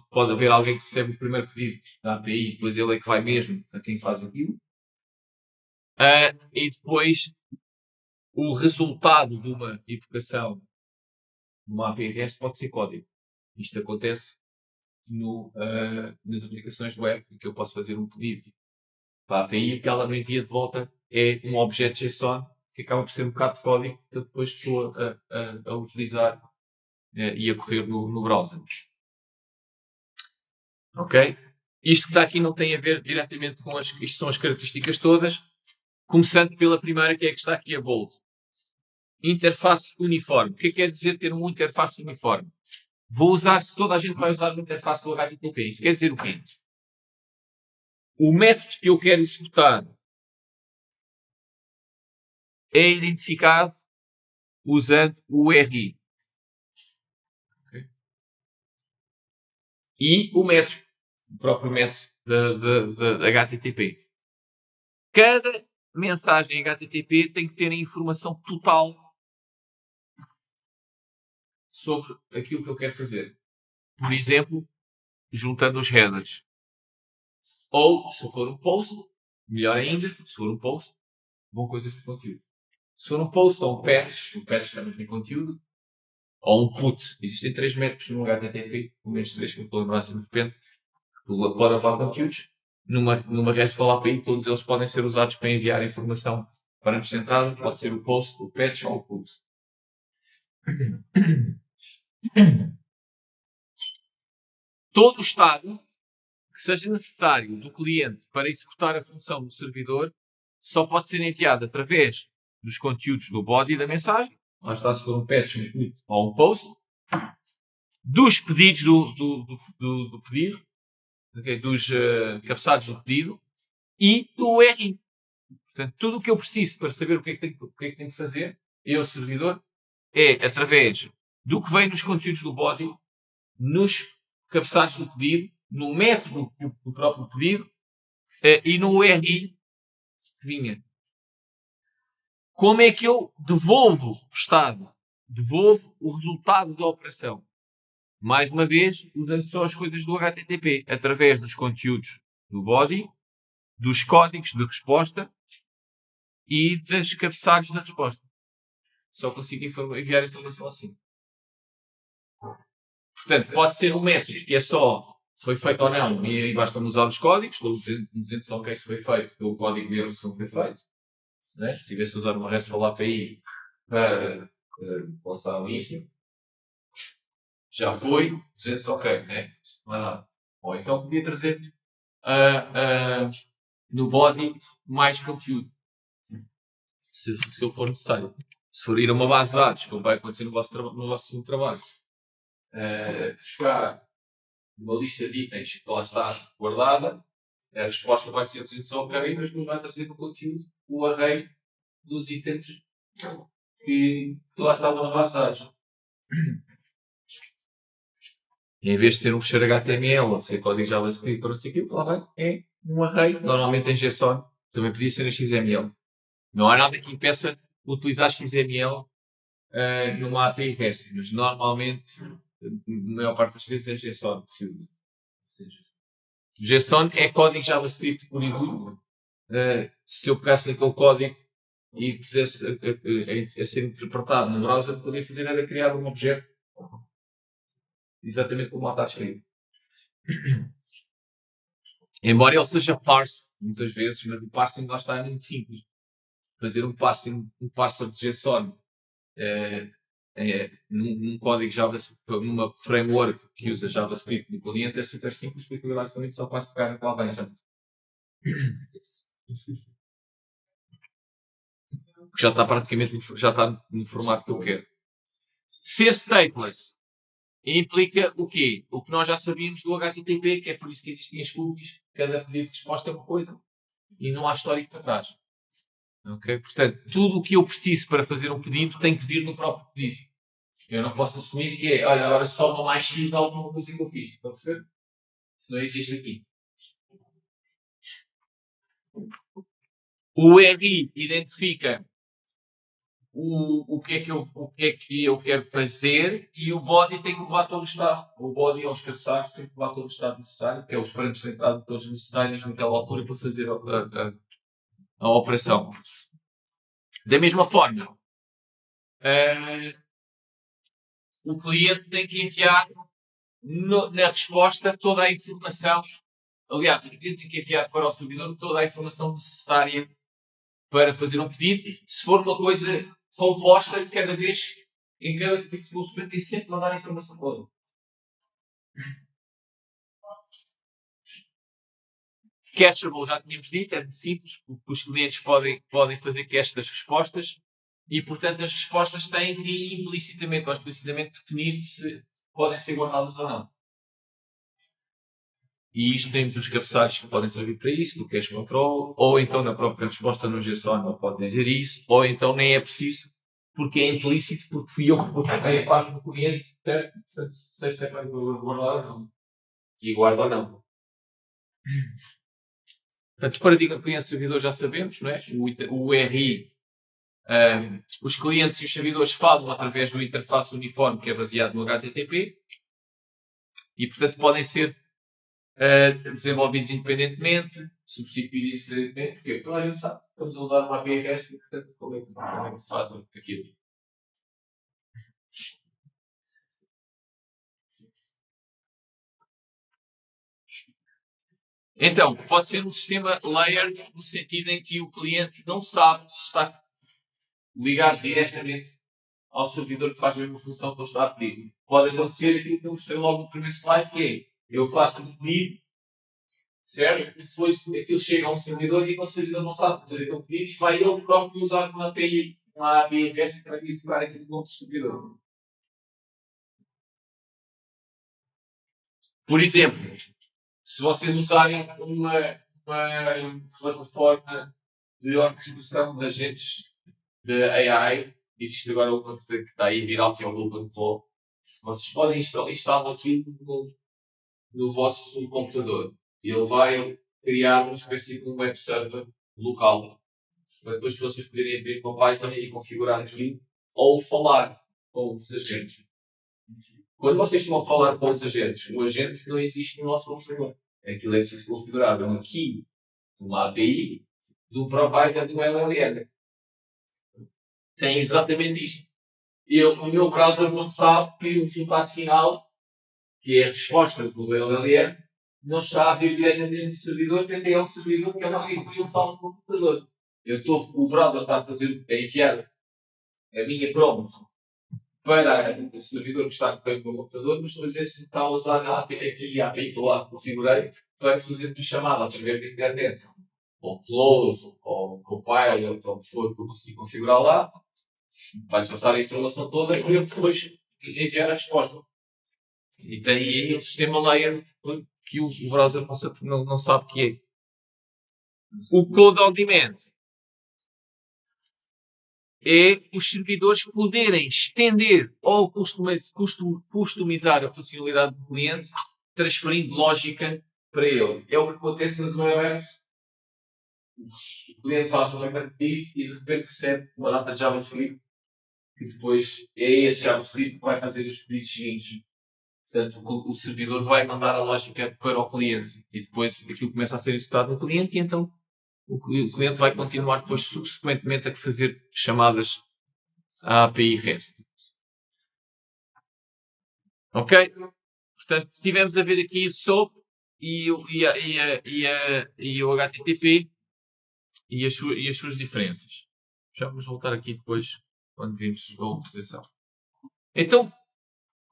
pode haver alguém que recebe o primeiro pedido da API, depois ele é que vai mesmo a quem faz aquilo. E depois o resultado de uma invocação numa API REST pode ser código. Isto acontece nas aplicações web, em que eu posso fazer um pedido para a API e o que ela me envia de volta é um objeto JSON que acaba por ser um bocado de código que eu depois estou a utilizar e a correr no browser. Ok? Isto que está aqui não tem a ver diretamente com isto são as características todas, começando pela primeira, que é que está aqui a bold. Interface uniforme. O que quer dizer ter uma interface uniforme? Se toda a gente vai usar uma interface do HTTP, isso quer dizer o quê? O método que eu quero executar é identificado usando o URI. Okay? E o método, o próprio método de HTTP. Cada mensagem HTTP tem que ter a informação total sobre aquilo que eu quero fazer. Por exemplo, juntando os headers. Ou, se for um post, melhor ainda, se for um post, vão coisas de conteúdo. Se for um post ou um patch, o patch também tem conteúdo, ou um put. Existem 3 métodos no HTTP, pelo menos 3 que eu estou a lembrar assim de repente, que pode levar conteúdos. Numa RESTful API, todos eles podem ser usados para enviar informação para a entrada. Pode ser o post, o patch ou o put. Todo o estado que seja necessário do cliente para executar a função do servidor só pode ser enviado através dos conteúdos do body da mensagem, lá está se for um patch, um put ou um post, dos pedidos do pedido, okay, dos cabeçalhos do pedido e do URI. Portanto, tudo o que eu preciso para saber o que é que tenho que fazer, eu, servidor, é através do que vem nos conteúdos do body, nos cabeçalhos do pedido, no método do próprio pedido e no URI que vinha. Como é que eu devolvo o estado? Devolvo o resultado da operação. Mais uma vez, usando só as coisas do HTTP, através dos conteúdos do body, dos códigos de resposta e dos cabeçalhos da resposta. Só consigo enviar informação assim. Portanto, pode ser um método que é só foi feito ou não e basta-me usar os códigos, estou dizendo só que isso foi feito pelo código de erro se não foi feito. Né? Se tivesse a usar uma RESTful API para lançar um início, já foi, dizendo ok, né? Não é nada. Ou então podia trazer no body mais conteúdo, se eu for necessário. Se for ir a uma base de dados, como vai acontecer no vosso trabalho, buscar uma lista de itens que lá está guardada, a resposta vai ser dizendo só ok, mas depois vai trazer no conteúdo o array dos itens que lá estavam na base de dados. Em vez de ser um fecheiro HTML ou ser código JavaScript ou não sei o que, lá vai, é um array, normalmente em JSON, também podia ser em XML. Não há nada que impeça utilizar XML numa API REST, mas normalmente, a maior parte das vezes, é JSON. JSON é código JavaScript puro e duro. Se eu pegasse naquele código e pusesse a ser interpretado no browser, o que poderia fazer era criar um objeto exatamente como lá está escrito. Embora ele seja parse, muitas vezes, mas o parsing lá está muito simples. fazer um parser de JSON num código JavaScript, numa framework que usa JavaScript no cliente, é super simples, porque basicamente só faz pegar naquela alavanca. Já está praticamente já está no formato que eu quero. Ser stateless implica o quê? O que nós já sabíamos do HTTP, que é por isso que existem as cookies, cada pedido de resposta é uma coisa e não há histórico para trás. Okay? Portanto, tudo o que eu preciso para fazer um pedido tem que vir no próprio pedido. Eu não posso assumir que é, olha, agora soma mais X de alguma coisa que eu fiz. Estão a perceber? Isso não existe aqui. O RI identifica o que é que eu quero fazer e o body tem que levar todo o estado. O body aos cabeçalhos tem que levar todo o estado necessário, que é os parâmetros de entrada todos necessários naquela altura para fazer a operação. Da mesma forma, o cliente tem que enviar na resposta toda a informação. Aliás, o cliente tem que enviar para o servidor toda a informação necessária para fazer um pedido. Se for uma coisa composta, cada vez, em cada pedido de consumo, tem sempre que mandar a informação toda. Cacheable, já tínhamos dito, é muito simples, porque os clientes podem fazer cache das respostas e, portanto, as respostas têm que implicitamente ou explicitamente definir se podem ser guardadas ou não. E isto temos os cabeçalhos que podem servir para isso, do cache control, ou então na própria resposta no JSON não pode dizer isso, ou então nem é preciso, porque é implícito, porque fui eu que coloquei a parte do cliente, portanto, sei se é para guardar ou não. E guarda ou não. Portanto, paradigma cliente-servidor já sabemos, não é? O RI, os clientes e os servidores falam através do interface uniforme que é baseado no HTTP e, portanto, podem ser desenvolvidos independentemente, substituídos independentemente, porque toda a gente sabe que estamos a usar uma API REST e, portanto, como é que se faz aquilo? Então, pode ser um sistema layered no sentido em que o cliente não sabe se está ligado diretamente ao servidor que faz a mesma função que ele está a pedir. Pode acontecer aquilo que eu mostrei logo no primeiro slide, que é, eu faço um pedido, certo? E depois aquilo chega a um servidor e o servidor não sabe fazer aquele pedido e vai ele próprio usar uma API REST para verificar aquilo no outro servidor. Por exemplo, se vocês usarem uma plataforma de orquestração de agentes de AI, existe agora uma que está aí viral, que é o OpenClaw. Vocês podem instalar aquilo no vosso computador. E ele vai criar uma espécie de um web server local. Para depois vocês poderem abrir uma página e configurar aquilo, ou falar com os agentes. Quando vocês estão a falar com os agentes, o agente não existe no nosso computador. Aquilo é preciso configurar um key de uma API do provider do LLM. Tem exatamente isto. O meu browser não sabe que o resultado final, que é a resposta do LLM, não está a vir diretamente do servidor, que até é um servidor que é uma API que eu falo no computador. O browser está a enviar a minha prompt para o servidor que está no meu computador, mas estou a dizer se está a usar a API que eu lá configurei para fazer uma chamada através da internet, ou Close, ou Copilot, ou o que for que eu consigo configurar lá, vai passar a informação toda e eu depois enviar a resposta. E tem aí um sistema layer que o browser não sabe o que é. O Code on Demand é os servidores poderem estender ou customizar a funcionalidade do cliente, transferindo lógica para ele. É o que acontece nas webs. O cliente faz um pedido e de repente recebe uma data de JavaScript que depois é esse JavaScript que vai fazer os pedidos seguintes. Portanto, o servidor vai mandar a lógica para o cliente e depois aquilo começa a ser executado no cliente e então o cliente vai continuar depois subsequentemente a fazer chamadas à API REST. Ok? Portanto, estivemos a ver aqui o SOAP e o HTTP e as suas diferenças. Já vamos voltar aqui depois, quando vimos a utilização. Então,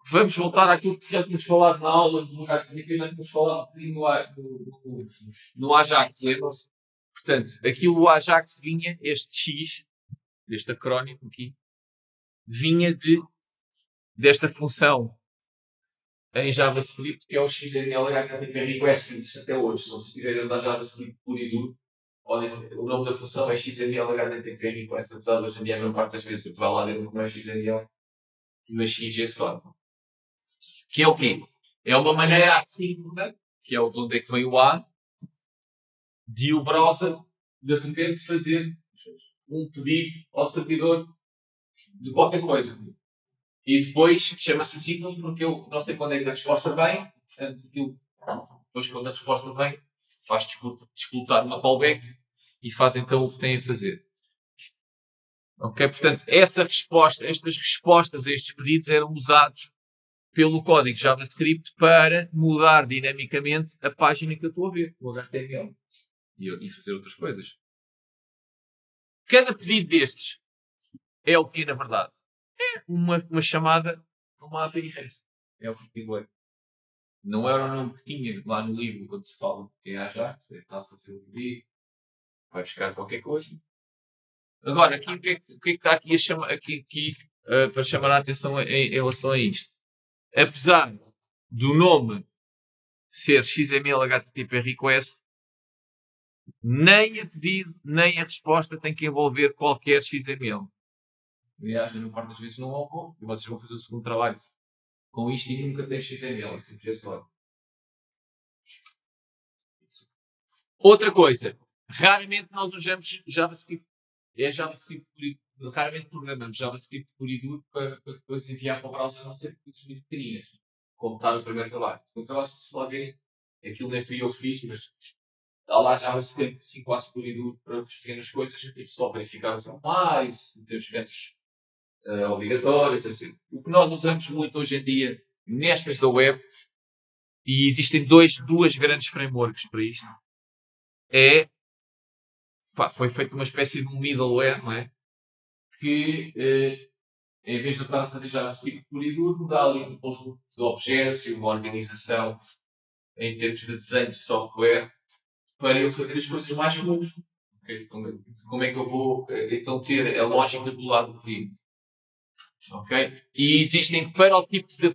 vamos voltar àquilo que já tínhamos falado na aula do HTTP, já tínhamos falado um bocadinho no Ajax, lembram-se? Portanto, aquilo o Ajax vinha, este X, este acrónimo aqui, vinha desta função em JavaScript, que é o XML HTTP request, que existe até hoje. Se vocês tiverem a usar JavaScript puro e duro, o nome da função é XML HTTP request, apesar de hoje em dia a maior parte das vezes o que vai lá dentro não é XML, mas X é só. Que é o quê? É uma maneira assíncrona, que é de onde é que vem o A, de o browser, de repente, fazer um pedido ao servidor de qualquer coisa. E depois chama-se assíncrono porque eu não sei quando é que a resposta vem, portanto, depois quando a resposta vem, faz disputar uma callback e faz então o que tem a fazer. Ok? Portanto, estas respostas a estes pedidos eram usados pelo código JavaScript para mudar dinamicamente a página que eu estou a ver, o HTML, e fazer outras coisas. Cada pedido destes é o que, na verdade, é uma chamada a uma API REST. É o que digo. Não era o nome que tinha lá no livro quando se fala que é Ajax, está a fazer o pedido, vai buscar qualquer coisa. Agora, aqui, o que é que está aqui para chamar a atenção em relação a isto? Apesar do nome ser XML HTTP request, nem a pedido, nem a resposta tem que envolver qualquer XML. Aliás, na maior parte das vezes não envolve, e vocês vão fazer o segundo trabalho com isto e nunca tem XML, é só. Outra coisa, raramente nós usamos JavaScript. É JavaScript puro, raramente programamos JavaScript puro e duro para depois enviar para o browser, a não ser coisas muito pequeninas, como está no primeiro trabalho. O trabalho, se for ver, aquilo nem fui eu que fiz, mas há lá JavaScript assim quase puro e duro para as pequenas coisas, tipo só verificar os formulários, ter os campos obrigatórios, assim. O que nós usamos muito hoje em dia nestas da web, e existem duas grandes frameworks para isto, foi feita uma espécie de um middleware, não é? Que em vez de eu estar a fazer JavaScript puro e duro, dá ali um conjunto de objetos e uma organização em termos de desenho de software para eu fazer as coisas mais comuns. Okay? Como é que eu vou então ter a lógica do lado do cliente? Okay? E existem para o tipo de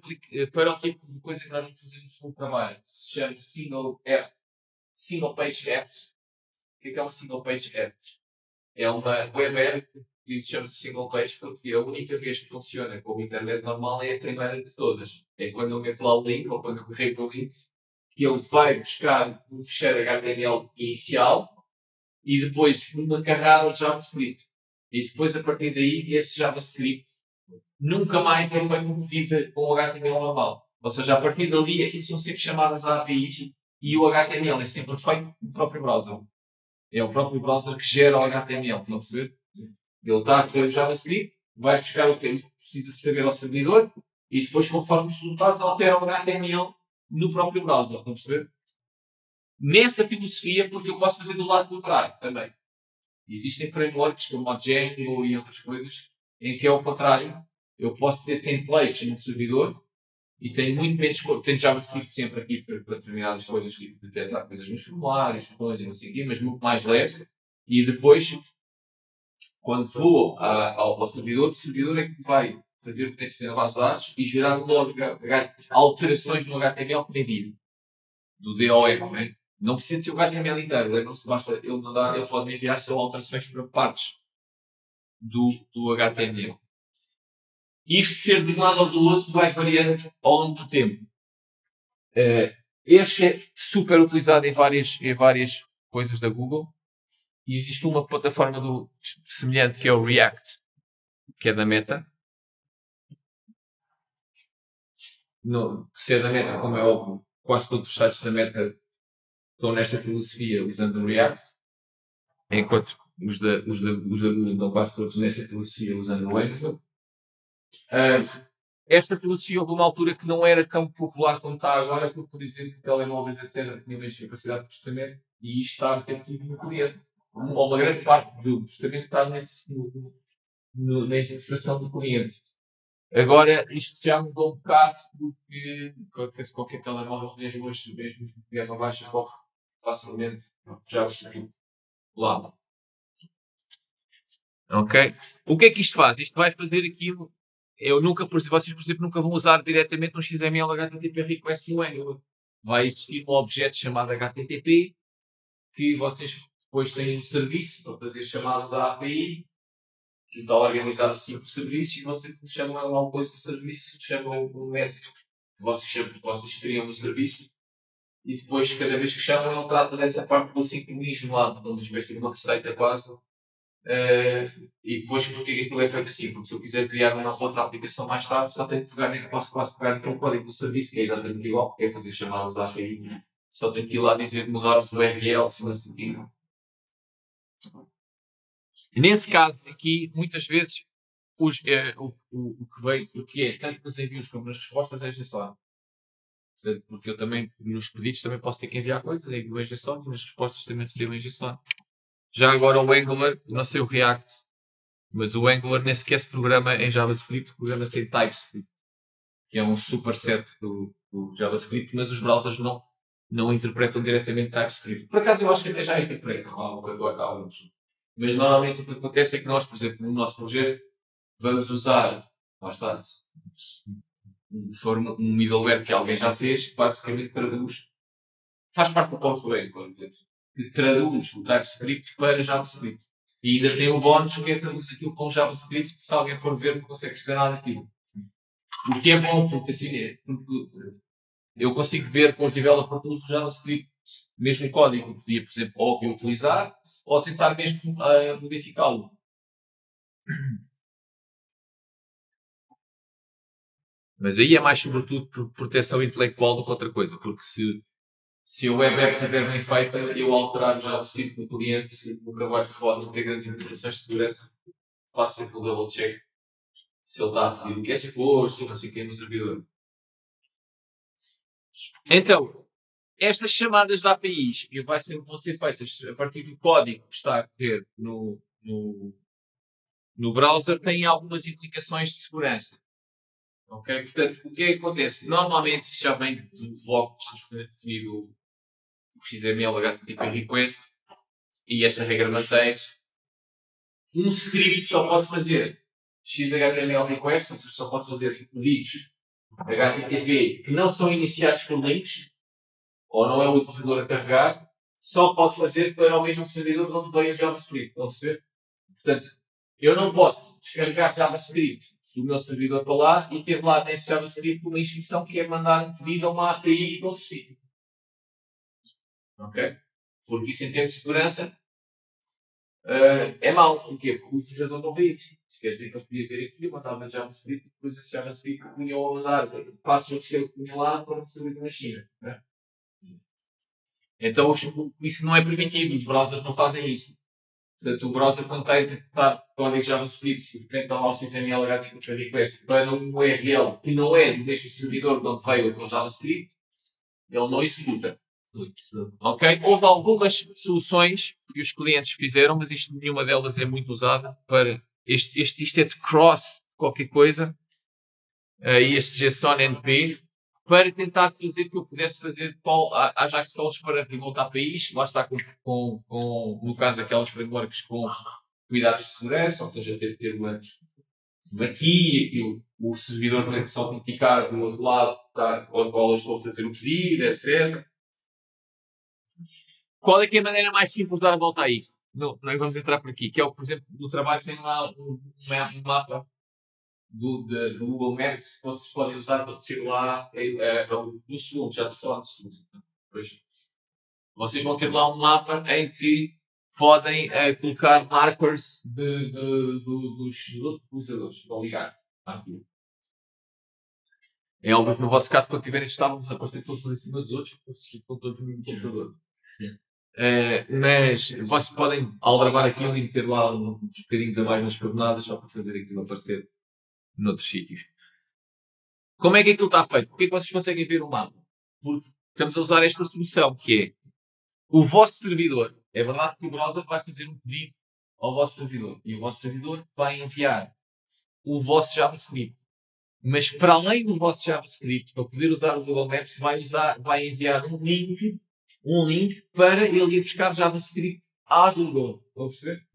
coisa que nós vamos fazer no segundo trabalho, que se chama Single Page Apps. O que é uma Single Page App? É uma web app que se chama Single Page porque a única vez que funciona como internet normal é a primeira de todas. É quando eu meto lá o link ou quando eu carrego o link que ele vai buscar um fecheiro HTML inicial e depois uma carrada de JavaScript. E depois, a partir daí, esse JavaScript nunca mais é feito um pedido com o HTML normal. Ou seja, a partir dali, aquilo são sempre chamadas APIs e o HTML é sempre feito no próprio browser. É o próprio browser que gera o HTML. Estão a perceber? Ele está a correr o JavaScript, vai buscar o que ele precisa de saber ao servidor e depois, conforme os resultados, altera o HTML no próprio browser. Estão a perceber? Nessa filosofia, porque eu posso fazer do lado contrário também. Existem frameworks como o Django e outras coisas em que é o contrário. Eu posso ter templates no servidor e tenho muito menos código. Tenho JavaScript sempre aqui para determinadas coisas, tipo detectar coisas nos formulários, coisas não sei o quê, mas muito mais leve. E depois, quando vou ao servidor, o servidor é que vai fazer o que tem que fazer na base de dados e gerar logo alterações no HTML que tem vindo. Do DOM, não é? Não precisa ser o HTML inteiro. Lembram-se, basta ele mandar, ele pode me enviar só alterações para partes do HTML. Isto ser de um lado ou do outro vai variando ao longo do tempo. Este é super utilizado em várias coisas da Google. E existe uma plataforma semelhante que é o React, que é da Meta. Se é da Meta, como é óbvio, quase todos os sites da Meta estão nesta filosofia usando o React, enquanto os da Google estão quase todos nesta filosofia usando o Angular. Esta filosofia houve uma altura que não era tão popular como está agora, porque, por exemplo, telemóveis, etc., tinham menos capacidade de processamento e isto está a ter tudo no cliente. ou uma grande parte do processamento está na interpretação do cliente. Agora, isto já mudou um bocado porque qualquer telemóvel mesmo hoje, mesmo de gama baixa, corre facilmente JavaScript lá. Ok? O que é que isto faz? Isto vai fazer aquilo. Vocês, por exemplo, nunca vão usar diretamente um XML HTTP request no Angular. Vai existir um objeto chamado HTTP que vocês depois têm um serviço para fazer chamadas à API que está organizado assim por serviços e vocês chamam alguma coisa do serviço, chamam um método que vocês criam no serviço e depois, cada vez que chamam, ele trata dessa parte do sincronismo lá, uma espécie de uma receita quase. E depois, porque aquilo é feito assim? Porque se eu quiser criar uma outra aplicação mais tarde, só tenho que posso pegar naquele código do serviço, que é exatamente igual, que é fazer chamadas à API. Só tenho que ir lá dizer mudar os URL, se não se sentido. Nesse caso aqui, muitas vezes, o que veio, o que é, tanto nos envios como nas respostas, é JSON. Porque eu também, nos pedidos, também posso ter que enviar coisas, envio em JSON e nas respostas também recebo em JSON. Já agora o Angular, não sei o React, mas o Angular nem sequer se programa em JavaScript, programa-se em TypeScript, que é um superset do JavaScript, mas os browsers não interpretam diretamente TypeScript. Por acaso eu acho que até já interpretam agora alguns. Mas normalmente o que acontece é que nós, por exemplo, no nosso projeto, vamos usar, lá está, um middleware que alguém já fez, que basicamente faz parte do código que traduz o TypeScript para JavaScript. E ainda tem o bónus que é traduzir aquilo com JavaScript, que se alguém for ver não consegue escrever nada daquilo. O que é bom, porque assim porque eu consigo ver com os developers todos o JavaScript, mesmo o código, que podia, por exemplo, ou reutilizar, ou tentar mesmo modificá-lo. Mas aí é mais sobretudo por proteção intelectual do que outra coisa, porque se a web app estiver bem feita, eu alterar o JavaScript do cliente, nunca pode ter grandes implicações de segurança. Faço sempre o double check se ele está a pedir o que é suposto, não sei o que é no servidor. Então, estas chamadas de APIs que vão ser feitas a partir do código que está a correr no browser têm algumas implicações de segurança. Ok? Portanto, o que é que acontece? Normalmente já vem logo definido o XML HTTP request e essa regra mantém-se. Um script só pode fazer XHTML request, ou seja, só pode fazer pedidos HTTP que não são iniciados por links, ou não é o utilizador a carregar, só pode fazer para o mesmo servidor de onde veio o JavaScript. Estão a perceber? Portanto, eu não posso descarregar JavaScript do meu servidor para lá e ter lá nesse JavaScript uma instrução que é mandar um pedido a uma API de outro sítio. Ok? Porque isso, em termos de segurança, é mau. Porquê? Porque o utilizador não vê isso. Isso quer dizer que eu podia ver aqui, eu mandava JavaScript, depois esse JavaScript punha a mandar passwords que ele punha lá para o servidor na China. Né? Então, isso não é permitido. Os browsers não fazem isso. Portanto, o browser, quando está a interpretar código JavaScript, se tenta lá o XML HTTP request para um URL que não é do mesmo servidor de onde veio aquele JavaScript, ele não executa. Ok? Houve algumas soluções que os clientes fizeram, mas nenhuma delas é muito usada para isto é de cross qualquer coisa, este JSON NP, para tentar fazer que eu pudesse fazer Ajax calls para remote APIs, lá está no caso aquelas frameworks com cuidados de segurança, ou seja, ter uma key, que o servidor tem que se autenticar do outro lado, onde eu estou a fazer o pedido, etc. Qual é que é a maneira mais simples de dar a volta a isto? Não vamos entrar por aqui, que é o, por exemplo, do trabalho que tem lá um mapa do Google Maps que vocês podem usar para ter lá no segundo, já estou a falar do segundo. Vocês vão ter lá um mapa em que podem colocar markers dos outros utilizadores. Vão ligar. Em alguns, no vosso caso, quando tiverem estado, vão aparecer todos em cima dos outros, porque vocês estão todos no mesmo computador. Mas vocês podem aldrabar aquilo e meter lá uns bocadinhos a mais nas coordenadas só para fazer aquilo aparecer noutros sítios. Como é que aquilo está feito? Porquê é que vocês conseguem ver o mapa? Porque estamos a usar esta solução que é o vosso servidor, é verdade que o browser vai fazer um pedido ao vosso servidor e o vosso servidor vai enviar o vosso JavaScript. Mas para além do vosso JavaScript, para poder usar o Google Maps, vai enviar um link para ele ir buscar JavaScript à Google. Estão a perceber?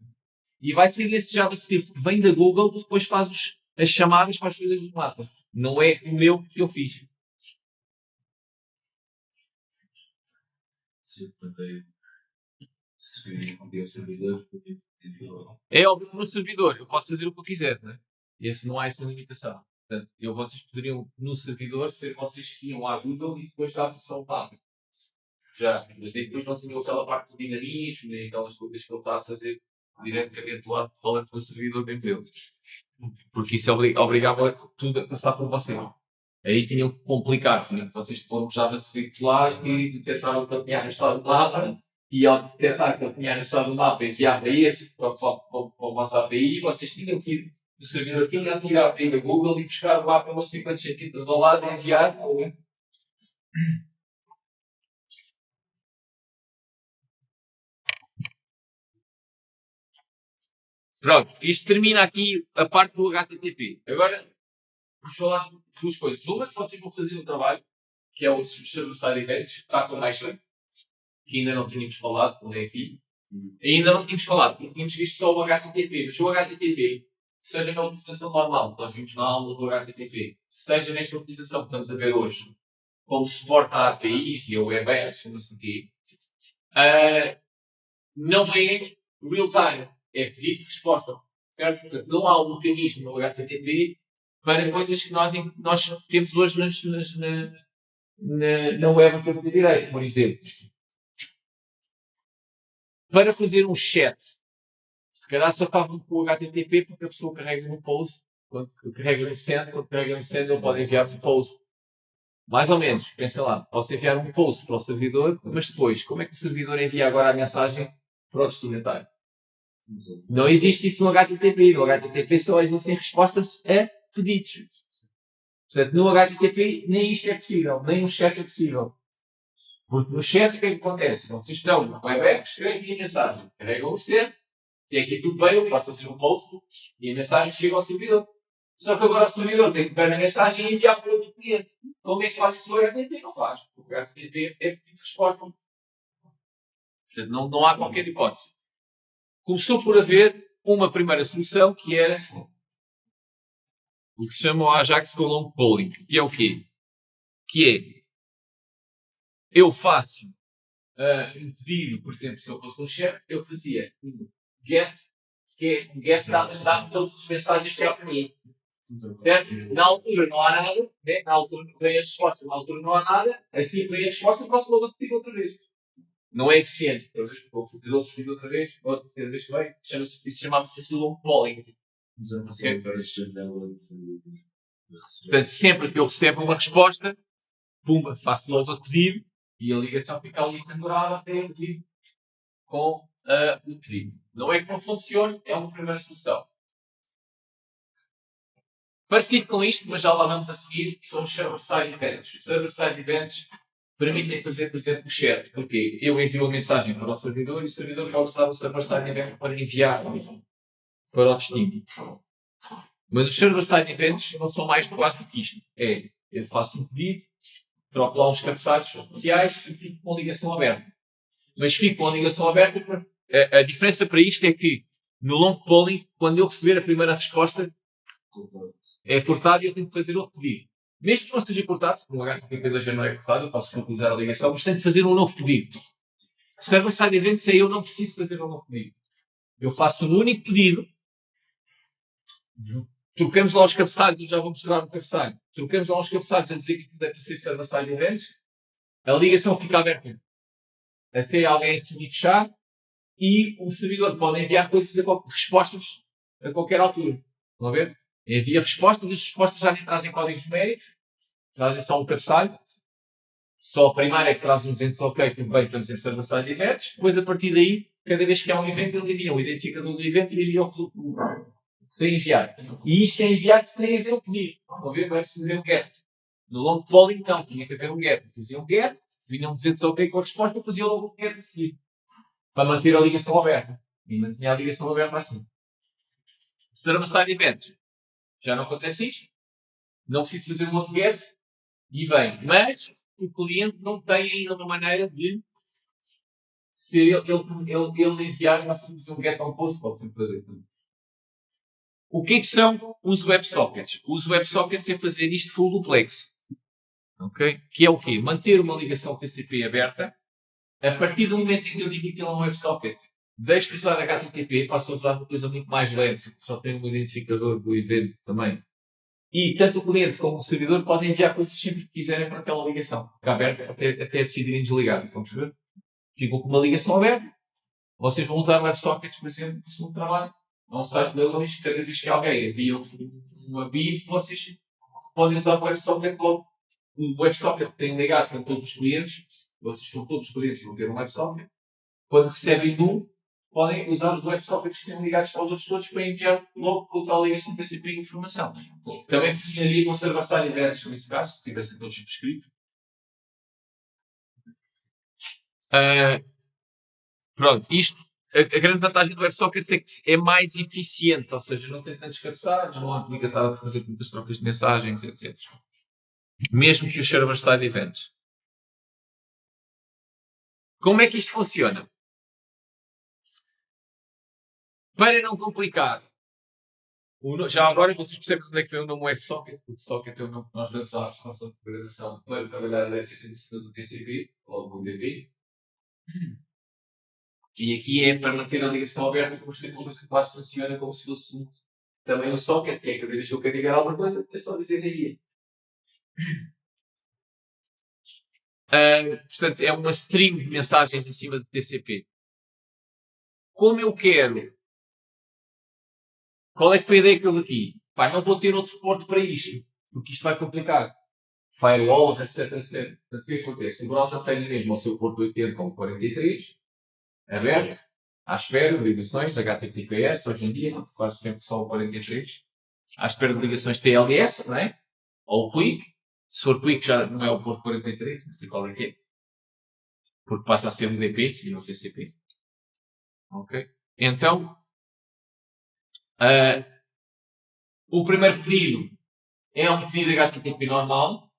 E vai ser esse JavaScript que vem da Google que depois faz as chamadas para as coisas do mapa. Não é o meu que eu fiz. É óbvio que no servidor eu posso fazer o que eu quiser, né? Esse não há essa limitação. Portanto, vocês poderiam, no servidor, ser vocês que iam à Google e depois davam só o mapa. Já, mas aí depois não tinham aquela parte do dinamismo e aquelas coisas que ele está a fazer diretamente do lado de fora do servidor bem dele. Porque isso obrigava tudo a passar por você. Aí tinham que complicar, tinham que vocês pôr um JavaScript lá e detectaram que ele tinha arrastado o mapa, e ao detectar que ele tinha arrastado o mapa, enviava esse para a vossa API, vocês tinham que ir, o servidor tinha que ir à API da Google e buscar o mapa umas 50 centímetros ao lado e enviar. Pronto, isto termina aqui a parte do HTTP. Agora, vamos falar de duas coisas. Uma que vocês vão fazer no trabalho, que é o Server-Side Events, que está com mais que ainda não tínhamos falado, nem aqui. Ainda não tínhamos falado, porque tínhamos visto só o HTTP. Mas o HTTP, seja na utilização normal, nós vimos na aula do HTTP, seja nesta utilização que estamos a ver hoje, como suporte a APIs e a Web Apps, não sei o quê, não é real-time, é pedido de resposta. Certo? Portanto, não há um mecanismo no HTTP para coisas que nós temos hoje na web a partir direito, por exemplo. Para fazer um chat, se calhar só faz com o HTTP porque a pessoa carrega no post, quando carrega no send, ele pode enviar um post. Mais ou menos, pensa lá, posso enviar um post para o servidor, mas depois, como é que o servidor envia agora a mensagem para o destinatário? Não existe isso no HTTP. No HTTP só existem respostas a pedidos. Portanto, no HTTP nem isto é possível, nem no chat é possível. Porque no chat o que é que acontece? Vocês estão no web app, escrevem a mensagem, carregam o send, e aqui tudo bem, eu posso fazer um post e a mensagem chega ao servidor. Só que agora o servidor tem que pegar a mensagem e enviar para outro cliente. Como é que faz isso no HTTP? Não faz. O HTTP é pedido de resposta. Portanto, não há qualquer hipótese. Começou por haver uma primeira solução que era o que se chama o Ajax com long polling. Que é o quê? Que é, eu faço um pedido, por exemplo, se eu fosse um chefe, eu fazia um get, que é um get dá-me todas as mensagens que há para mim. Certo? Na altura não há nada, né? Na altura que vem a resposta, na altura não há nada, assim que vem a resposta, eu posso logo pedir outra vez. Não é eficiente. Vou fazer outro pedido outra vez, outra vez que vem, isso chamava-se long polling. Portanto, sempre que eu recebo uma resposta, pumba, faço logo outro pedido e a ligação fica ali pendurada até o pedido com o pedido. Não é que não funcione, é uma primeira solução. Parecido com isto, mas já lá vamos a seguir, que são os server-side events. Os server-side events permitem fazer, por exemplo, o chat. Porque eu envio a mensagem para o servidor e o servidor vai usar o server-side event para enviar para o destino. Mas os server-side events não são mais quase do que isto. Eu faço um pedido, troco lá uns cabeçalhos especiais e fico com a ligação aberta. Mas fico com a ligação aberta. A diferença para isto é que no long polling, quando eu receber a primeira resposta, é cortado e eu tenho que fazer outro pedido. Mesmo que não seja cortado, no HTTP 2 já não é cortado, eu posso utilizar a ligação, mas tenho que fazer um novo pedido. Server-side events eu não preciso fazer um novo pedido. Eu faço um único pedido, trocamos lá os cabeçalhos, eu já vou mostrar o cabeçalho. Trocamos lá os cabeçalhos a dizer que deve ser server-side events, a ligação fica aberta até alguém decidir fechar e o servidor pode enviar respostas a qualquer altura. Estão a ver? Envia respostas, as respostas já nem trazem códigos numéricos, trazem só um cabeçalho. Só a primeira é que traz um dizendo ok, tudo bem, estamos em server-side events. Depois, a partir daí, cada vez que há um evento, ele envia o identificador do evento e envia o resultado. Sem enviar. E isto é enviado sem haver o pedido. Estão a ver? Não é preciso haver um get. No long polling, não. Tinha que haver um get. Fazia um get, vinham 200 OK com a resposta, eu fazia logo o que era a seguir. Para manter a ligação aberta. E mantinha a ligação aberta assim. Server-side events. Já não acontece isto. Não preciso fazer um outro get. E vem. Mas o cliente não tem ainda uma maneira de ser ele enviar uma solução get on post. Pode sempre fazer. O que é que são os WebSockets? Os WebSockets é fazer isto full duplex. Okay? Que é o quê? Manter uma ligação TCP aberta. A partir do momento em que eu digo que ele é um WebSocket, deixo de usar HTTP, passo a usar uma coisa muito mais leve, só tem um identificador do evento também. E tanto o cliente como o servidor podem enviar coisas sempre que quiserem para aquela ligação. Fica aberta até decidirem desligar. Estão a perceber? Ficam com uma ligação aberta. Vocês vão usar WebSockets, por exemplo, no segundo trabalho. É um site de leilões, cada vez que alguém envia uma bid, vocês podem usar o WebSocket logo. O WebSocket tem ligado com todos os clientes. Vocês com todos os clientes vão ter um WebSocket. Quando recebem podem usar os WebSockets que têm ligados para os todos para enviar logo com a ligação TCP informação. Também funcionaria com server-side events nesse caso, se tivessem todos subscritos. Pronto, isto, a grande vantagem do WebSockets é que é mais eficiente, ou seja, não tem tantos cabeçalhos, não implica estar a fazer muitas trocas de mensagens, etc. Mesmo que os server-side events. Como é que isto funciona? Para não complicar, já agora vocês percebem onde é que vem o nome WebSocket, porque Socket é o nome que nós damos à nossa programação para trabalhar a eficiência do TCP, ou do UDP. E aqui é para manter a ligação aberta, como o passo funciona como se fosse também um socket, que é cada vez que eu quero ligar alguma coisa, é só dizer aí. Portanto, é uma string de mensagens em cima do TCP. Como eu quero? Qual é que foi a ideia que houve aqui? Pá, não vou ter outro suporte para isto, porque isto vai complicar. Firewalls, etc, etc. Portanto, o que acontece? O browser tem mesmo o seu porto 80 ou 43, aberto, à espera de ligações HTTPS, hoje em dia, quase sempre só o 43, à espera de ligações TLS, não é? Ou Quick. Se for Quick já não é o porto 43, não sei qual é que é. Porque passa a ser o DP e não TCP. Ok? Então, o primeiro pedido é um pedido HTTP normal.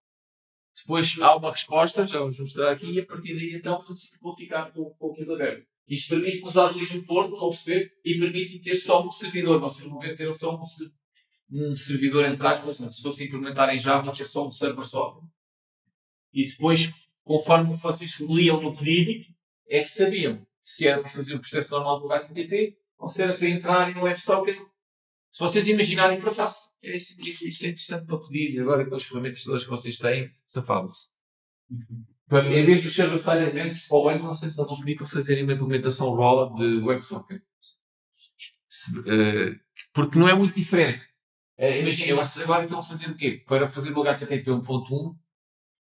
Depois há uma resposta, já vamos mostrar aqui, e a partir daí então vou ficar com aquilo aberto. Isto permite usar o mesmo porto, vão perceber, e permite ter só um servidor. Vocês vão ver ter só um servidor entre aspas, se fosse implementar em Java, ter só um server só. E depois, conforme vocês liam no pedido, é que sabiam se era para fazer o processo normal do HTTP ou se era para entrar no WebSocket. Se vocês imaginarem para fácil, isso é interessante para pedir. Agora com as ferramentas todas que vocês têm, safava-se. Em vez dos server-side events, para o ano, não sei se não vão pedir para fazerem uma implementação roll de WebSocket. Porque não é muito diferente. Imaginem, vocês agora estão a fazer o quê? Para fazer o HTTP 1.1,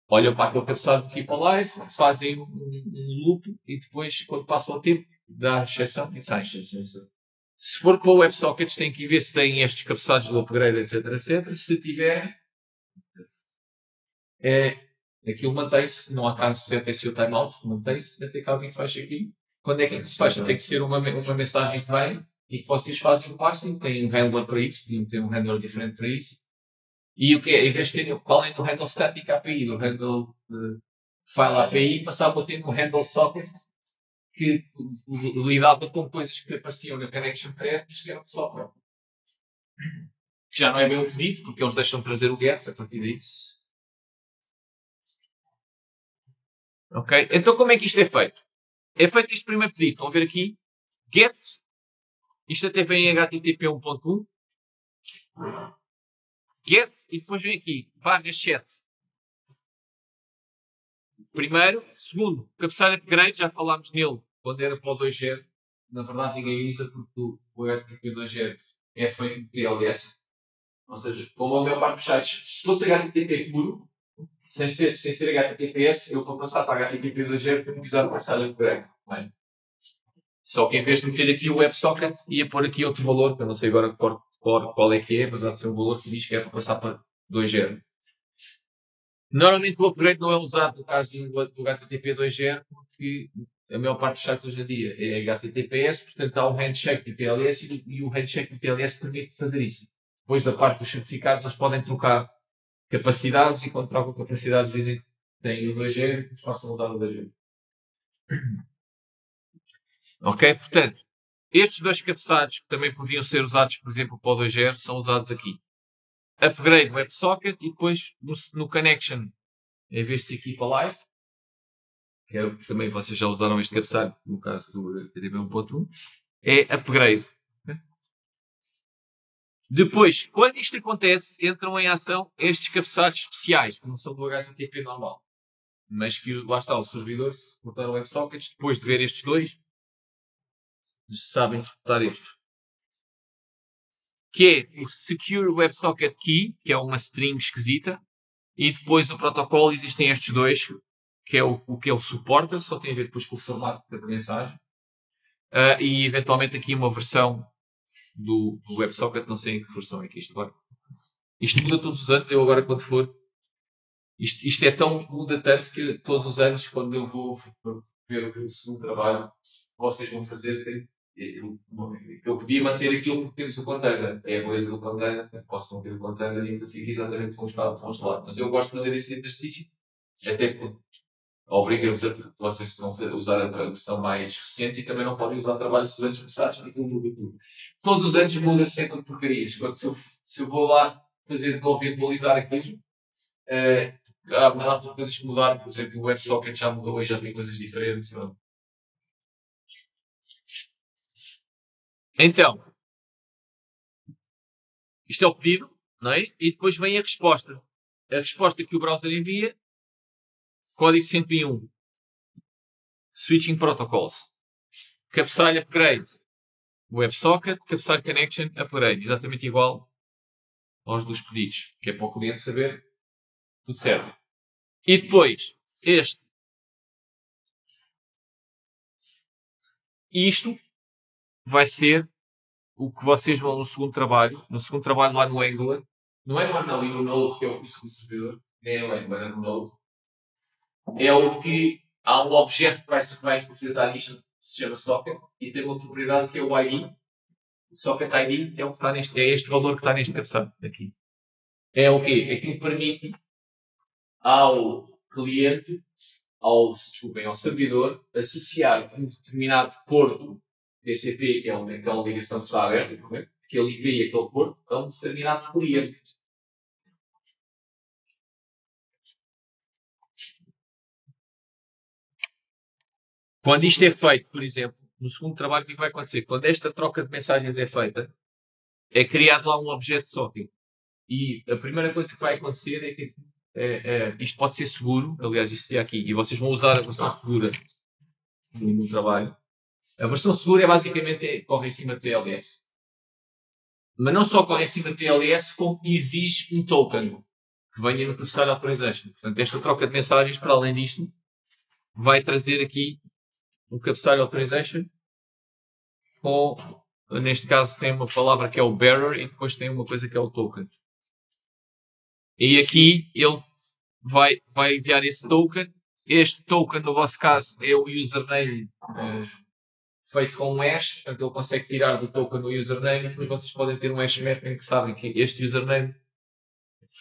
olham para aquele cabeçalho aqui para live, fazem um loop e depois, quando passa o tempo, dá a exceção e sai. Se for para o WebSockets, tem que ver se têm estes cabeçalhos do upgrade, etc, etc. Se tiver, aquilo mantém-se, não há caso de setem-se o timeout, mantém-se até que alguém feche aqui. Quando é que se fecha? Tem que ser uma mensagem que vem e que vocês fazem o parsing, tem um handler para isso, tem um handler diferente para isso. E o que é? Em vez de ter, além do handle static API, do handle file API, passava a ter um handle socket que lidava com coisas que apareciam na connection pair e que eram de software. Que já não é bem o pedido, porque eles deixam de trazer o get a partir disso. Ok? Então como é que isto é feito? É feito este primeiro pedido. Estão a ver aqui? Get. Isto até vem em HTTP 1.1. Get. E depois vem aqui. /chat. Primeiro. Segundo. Cabeçalho upgrade. Já falámos nele quando era para o 2.0. Na verdade ninguém usa porque o HTTP 2.0 é feito de TLS. Ou seja, como a maior parte dos sites, se fosse HTTP puro, sem ser HTTPS, eu para passar para HTTP 2.0 tenho que usar o cabeçalho upgrade. Bem. Só que em vez de meter aqui o WebSocket, ia pôr aqui outro valor, que eu não sei agora qual é que é, mas há de ser um valor que diz que é para passar para 2.0. Normalmente o upgrade não é usado no caso do HTTP 2.0 porque a maior parte dos sites hoje em dia é HTTPS, portanto há um handshake do TLS e o handshake do TLS permite fazer isso. Depois da parte dos certificados, eles podem trocar capacidades e quando trocam capacidades dizem que têm o 2G, que façam mudar o 2G. Ok? Portanto, estes dois cabeçalhos que também podiam ser usados, por exemplo, para o 2G, são usados aqui. Upgrade WebSocket e depois no connection, em vez de ser Keep Alive, que é o que também vocês já usaram este cabeçalho, no caso do HTTP 1.1, é upgrade. Depois, quando isto acontece, entram em ação estes cabeçalhos especiais, que não são do HTTP normal. Mas que lá está o servidor, se botar o WebSockets, depois de ver estes dois, sabem interpretar estes. Que é o Secure WebSocket Key, que é uma string esquisita, e depois o protocolo existem estes dois, que é o que ele suporta, só tem a ver depois com o formato da mensagem, e eventualmente aqui uma versão do WebSocket, não sei em que versão é que isto agora. Isto muda todos os anos, eu agora quando for, isto é tão, muda tanto que todos os anos, quando eu vou ver o segundo trabalho, vocês vão fazer, eu podia manter aquilo porque temos o container, é a coisa do container, posso manter o container e fica exatamente como está congelado. Mas eu gosto de fazer esse exercício, até porque obriga-vos a vocês não usar a versão mais recente e também não podem usar trabalhos dos anos passados, porque aquilo muda tudo. Todos os anos muda sempre de porcarias. Se eu vou lá fazer de novo e atualizar aquilo, há uma data de coisas que mudaram, por exemplo, o WebSocket já mudou e já tem coisas diferentes. Não? Então, isto é o pedido, não é? E depois vem a resposta. A resposta que o browser envia, código 101, Switching Protocols, cabeçalho upgrade, WebSocket, cabeçalho connection, upgrade, exatamente igual aos dos pedidos, que é para o cliente saber, tudo certo. E depois, isto vai ser o que vocês vão no segundo trabalho lá no Angular, não é ali no Node, que é o curso do servidor, nem é no Angular, é no Node, é o que há um objeto que vai representar isto, que se chama socket, e tem uma propriedade que é o ID. O socket ID é, o que está é este valor que está neste cabeçalho aqui. É o quê? Aquilo que permite ao cliente, ao servidor, associar um determinado porto TCP, que é aquela ligação que está aberta, aquele IP e aquele porto, a um determinado cliente. Quando isto é feito, por exemplo, no segundo trabalho, o que vai acontecer? Quando esta troca de mensagens é feita, é criado lá um objeto socket. E a primeira coisa que vai acontecer é que isto pode ser seguro, aliás, isto é aqui, e vocês vão usar a versão segura no trabalho. A versão segura é basicamente corre em cima do TLS. Mas não só corre em cima do TLS, como exige um token que venha no cabeçalho authorization. Portanto, esta troca de mensagens, para além disto, vai trazer aqui um cabeçalho authorization com, neste caso, tem uma palavra que é o bearer e depois tem uma coisa que é o token. E aqui ele vai enviar esse token. Este token, no vosso caso, é o username feito com um hash, portanto ele consegue tirar do token o username, depois vocês podem ter um hash map em que sabem que este username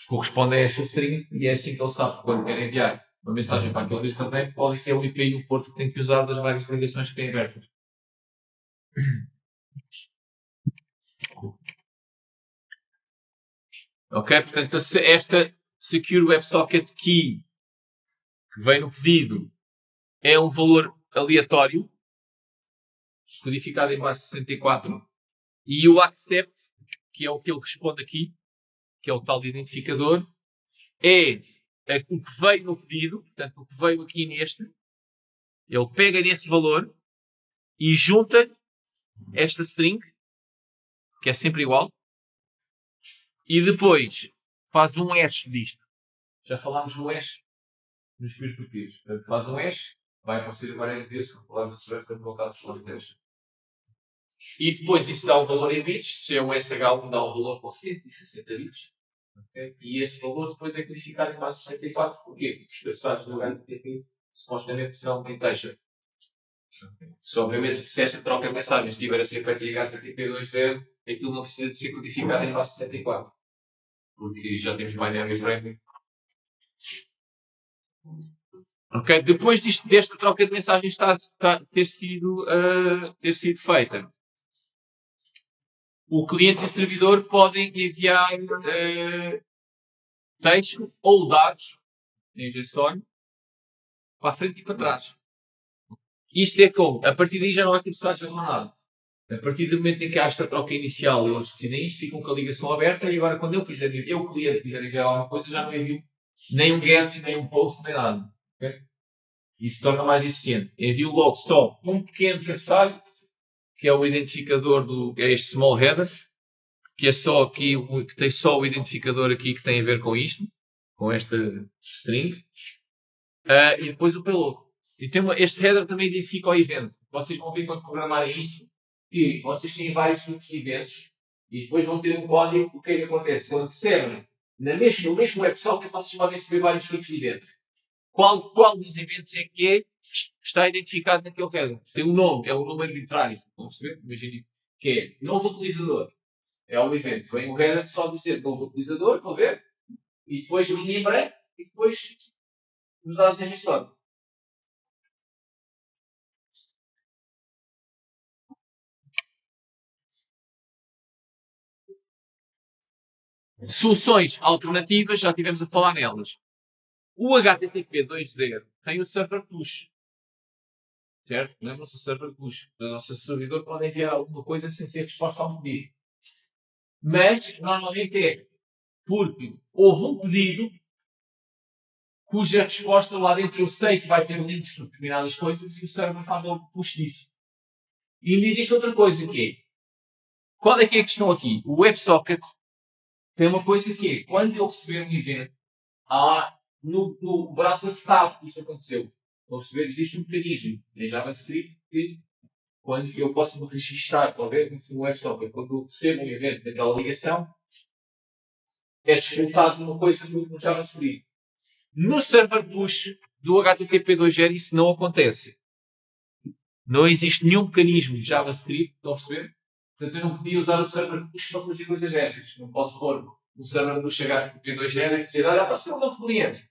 corresponde a esta string e é assim que ele sabe que quando quer enviar uma mensagem para aquele username, pode ter o IP e o porto que tem que usar das várias ligações que tem abertas. Ok? Portanto, esta Secure WebSocket Key que vem no pedido é um valor aleatório, codificado em base 64, e o accept, que é o que ele responde aqui, que é o tal de identificador, é o que veio no pedido, portanto, o que veio aqui neste, ele pega nesse valor e junta esta string, que é sempre igual, e depois faz um hash disto. Já falámos do hash nos peer-to-peers. Portanto, faz um hash, vai aparecer agora em inglês, com palavras de segurança colocadas pelos hash. E depois isso dá um valor em bits, se é um SH1 dá um valor com 160 bits, Okay? E esse valor depois é codificado em base 64. Porquê? Porque os cabeçalhos do HTTP supostamente são em texto. Se obviamente se esta troca de mensagens estiver a ser feita em HTTP 2.0, aquilo não precisa de ser codificado em base 64. Porque já temos binary frame. Ok? Depois desta troca de mensagens ter sido feita, o cliente e o servidor podem enviar texto ou dados em JSON para a frente e para trás. Isto é como? A partir daí já não há cabeçalhos nada. A partir do momento em que há esta troca inicial e eles decidem isto, ficam com a ligação aberta e agora quando eu, o cliente, quiser enviar alguma coisa, já não envio nem um get, nem um post, nem nada. Okay? Isso torna mais eficiente. Envio logo só um pequeno cabeçalho, que é o identificador é este small header, que é só aqui, que tem só o identificador aqui que tem a ver com isto, com esta string, e depois o payload. E este header também identifica o evento. Vocês vão ver quando programarem isto, que vocês têm vários tipos de eventos, e depois vão ter um código. O que é que acontece? Quando recebem, no mesmo WebSocket, vocês podem receber vários tipos de eventos. Qual dos eventos é que está identificado naquele header? Tem um nome, é um número arbitrário. Vão perceber? Imaginem que é novo utilizador. É um evento. Vem o header só dizer novo utilizador, vão ver? E depois linha em branco, e depois os dados em JSON. Soluções alternativas, já tivemos a falar nelas. O HTTP 2.0 tem o server push. Certo? Lembram-se do server push. O nosso servidor pode enviar alguma coisa sem ser resposta a um pedido. Mas, normalmente é porque houve um pedido cuja resposta lá dentro eu sei que vai ter links para determinadas coisas e o server faz logo push disso. E ainda existe outra coisa que é, qual é que é a questão aqui? O WebSocket tem uma coisa que é, quando eu receber um evento, no browser sabe que isso aconteceu. Estão a perceber? Existe um mecanismo em JavaScript que, quando eu posso me registrar para ver no WebSocket, quando eu recebo um evento daquela ligação, é descontado uma coisa no JavaScript. No server push do HTTP 2.0 isso não acontece. Não existe nenhum mecanismo de JavaScript, estão a perceber? Portanto, eu não podia usar o server push para fazer coisas destas. Não posso pôr o server push HTTP 2.0 e dizer, olha, apareceu um novo cliente.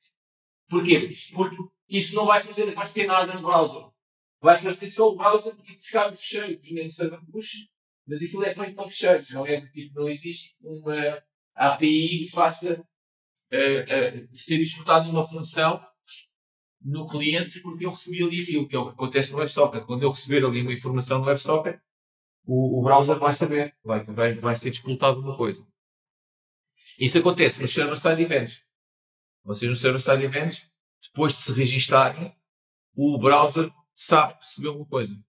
Porquê? Porque isso não vai fazer aparecer nada no browser. Vai aparecer só o browser e buscar os fecheiros no server push, mas aquilo é feito para fecheiros, não é? Tipo, não existe uma API que faça ser executada uma função no cliente porque eu recebi ali aquilo, que é o que acontece no WebSocket. Quando eu receber ali uma informação no WebSocket, o browser vai saber, vai ser disputado uma coisa. Isso acontece nos server-side events. Vocês no server-side events, depois de se registarem, o browser sabe que recebeu uma coisa.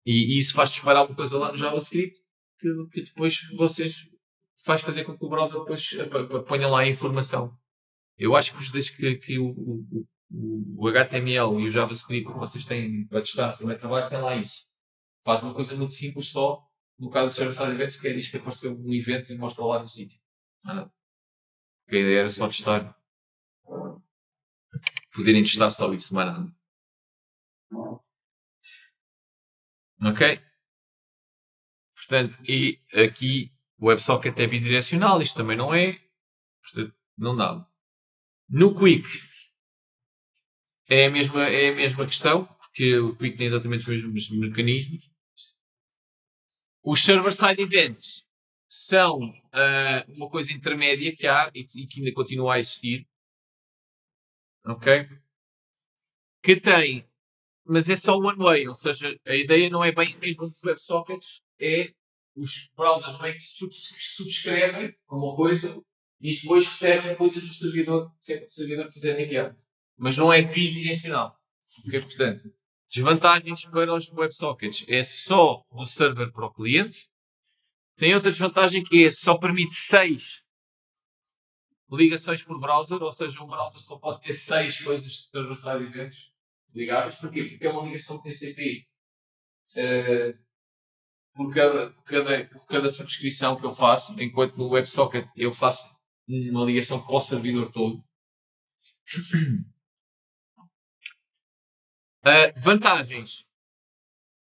E isso faz disparar uma coisa lá no JavaScript que depois vocês faz fazer com que o browser depois ponha lá a informação. Eu acho que os dois que o HTML e o JavaScript que vocês têm para testar no primeiro trabalho tem lá isso. Faz uma coisa muito simples só, no caso do server-side events, que é diz que apareceu um evento e mostra lá no sítio. A ideia era só testar. Poderem testar só isso, mais nada. Ok? Portanto, e aqui o WebSocket é bidirecional, isto também não é. Portanto, não dá. No Quick é a mesma questão, porque o Quick tem exatamente os mesmos mecanismos. Os server-side events são uma coisa intermédia que há e que ainda continua a existir. Ok? Que tem, mas é só one way, ou seja, a ideia não é bem a mesma dos WebSockets, é os browsers meio que subscrevem uma coisa e depois recebem coisas do servidor, sempre que o servidor quiser enviar. Mas não é bidirecional. Okay? Portanto, desvantagens para os WebSockets é só do server para o cliente. Tem outra desvantagem que é só permite 6 ligações por browser, ou seja, um browser só pode ter 6 coisas de server-side eventos ligadas. Porquê? Porque é uma ligação TCP por cada subscrição que eu faço, enquanto no WebSocket eu faço uma ligação para o servidor todo. Vantagens.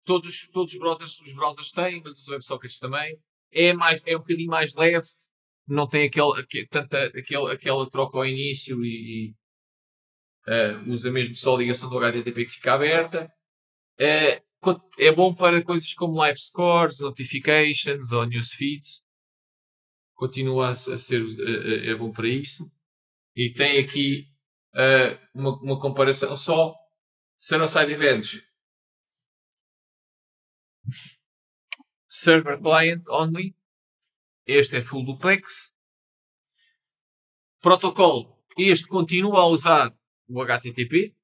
Todos os browsers têm, mas os WebSockets também. É um bocadinho mais leve, não tem aquela troca ao início e usa mesmo só a ligação do HTTP que fica aberta. É bom para coisas como live scores, notifications ou newsfeeds. Continua a ser é bom para isso. E tem aqui uma comparação só. Server-side events. Server client only. Este é full duplex. Protocolo. Este continua a usar o HTTP.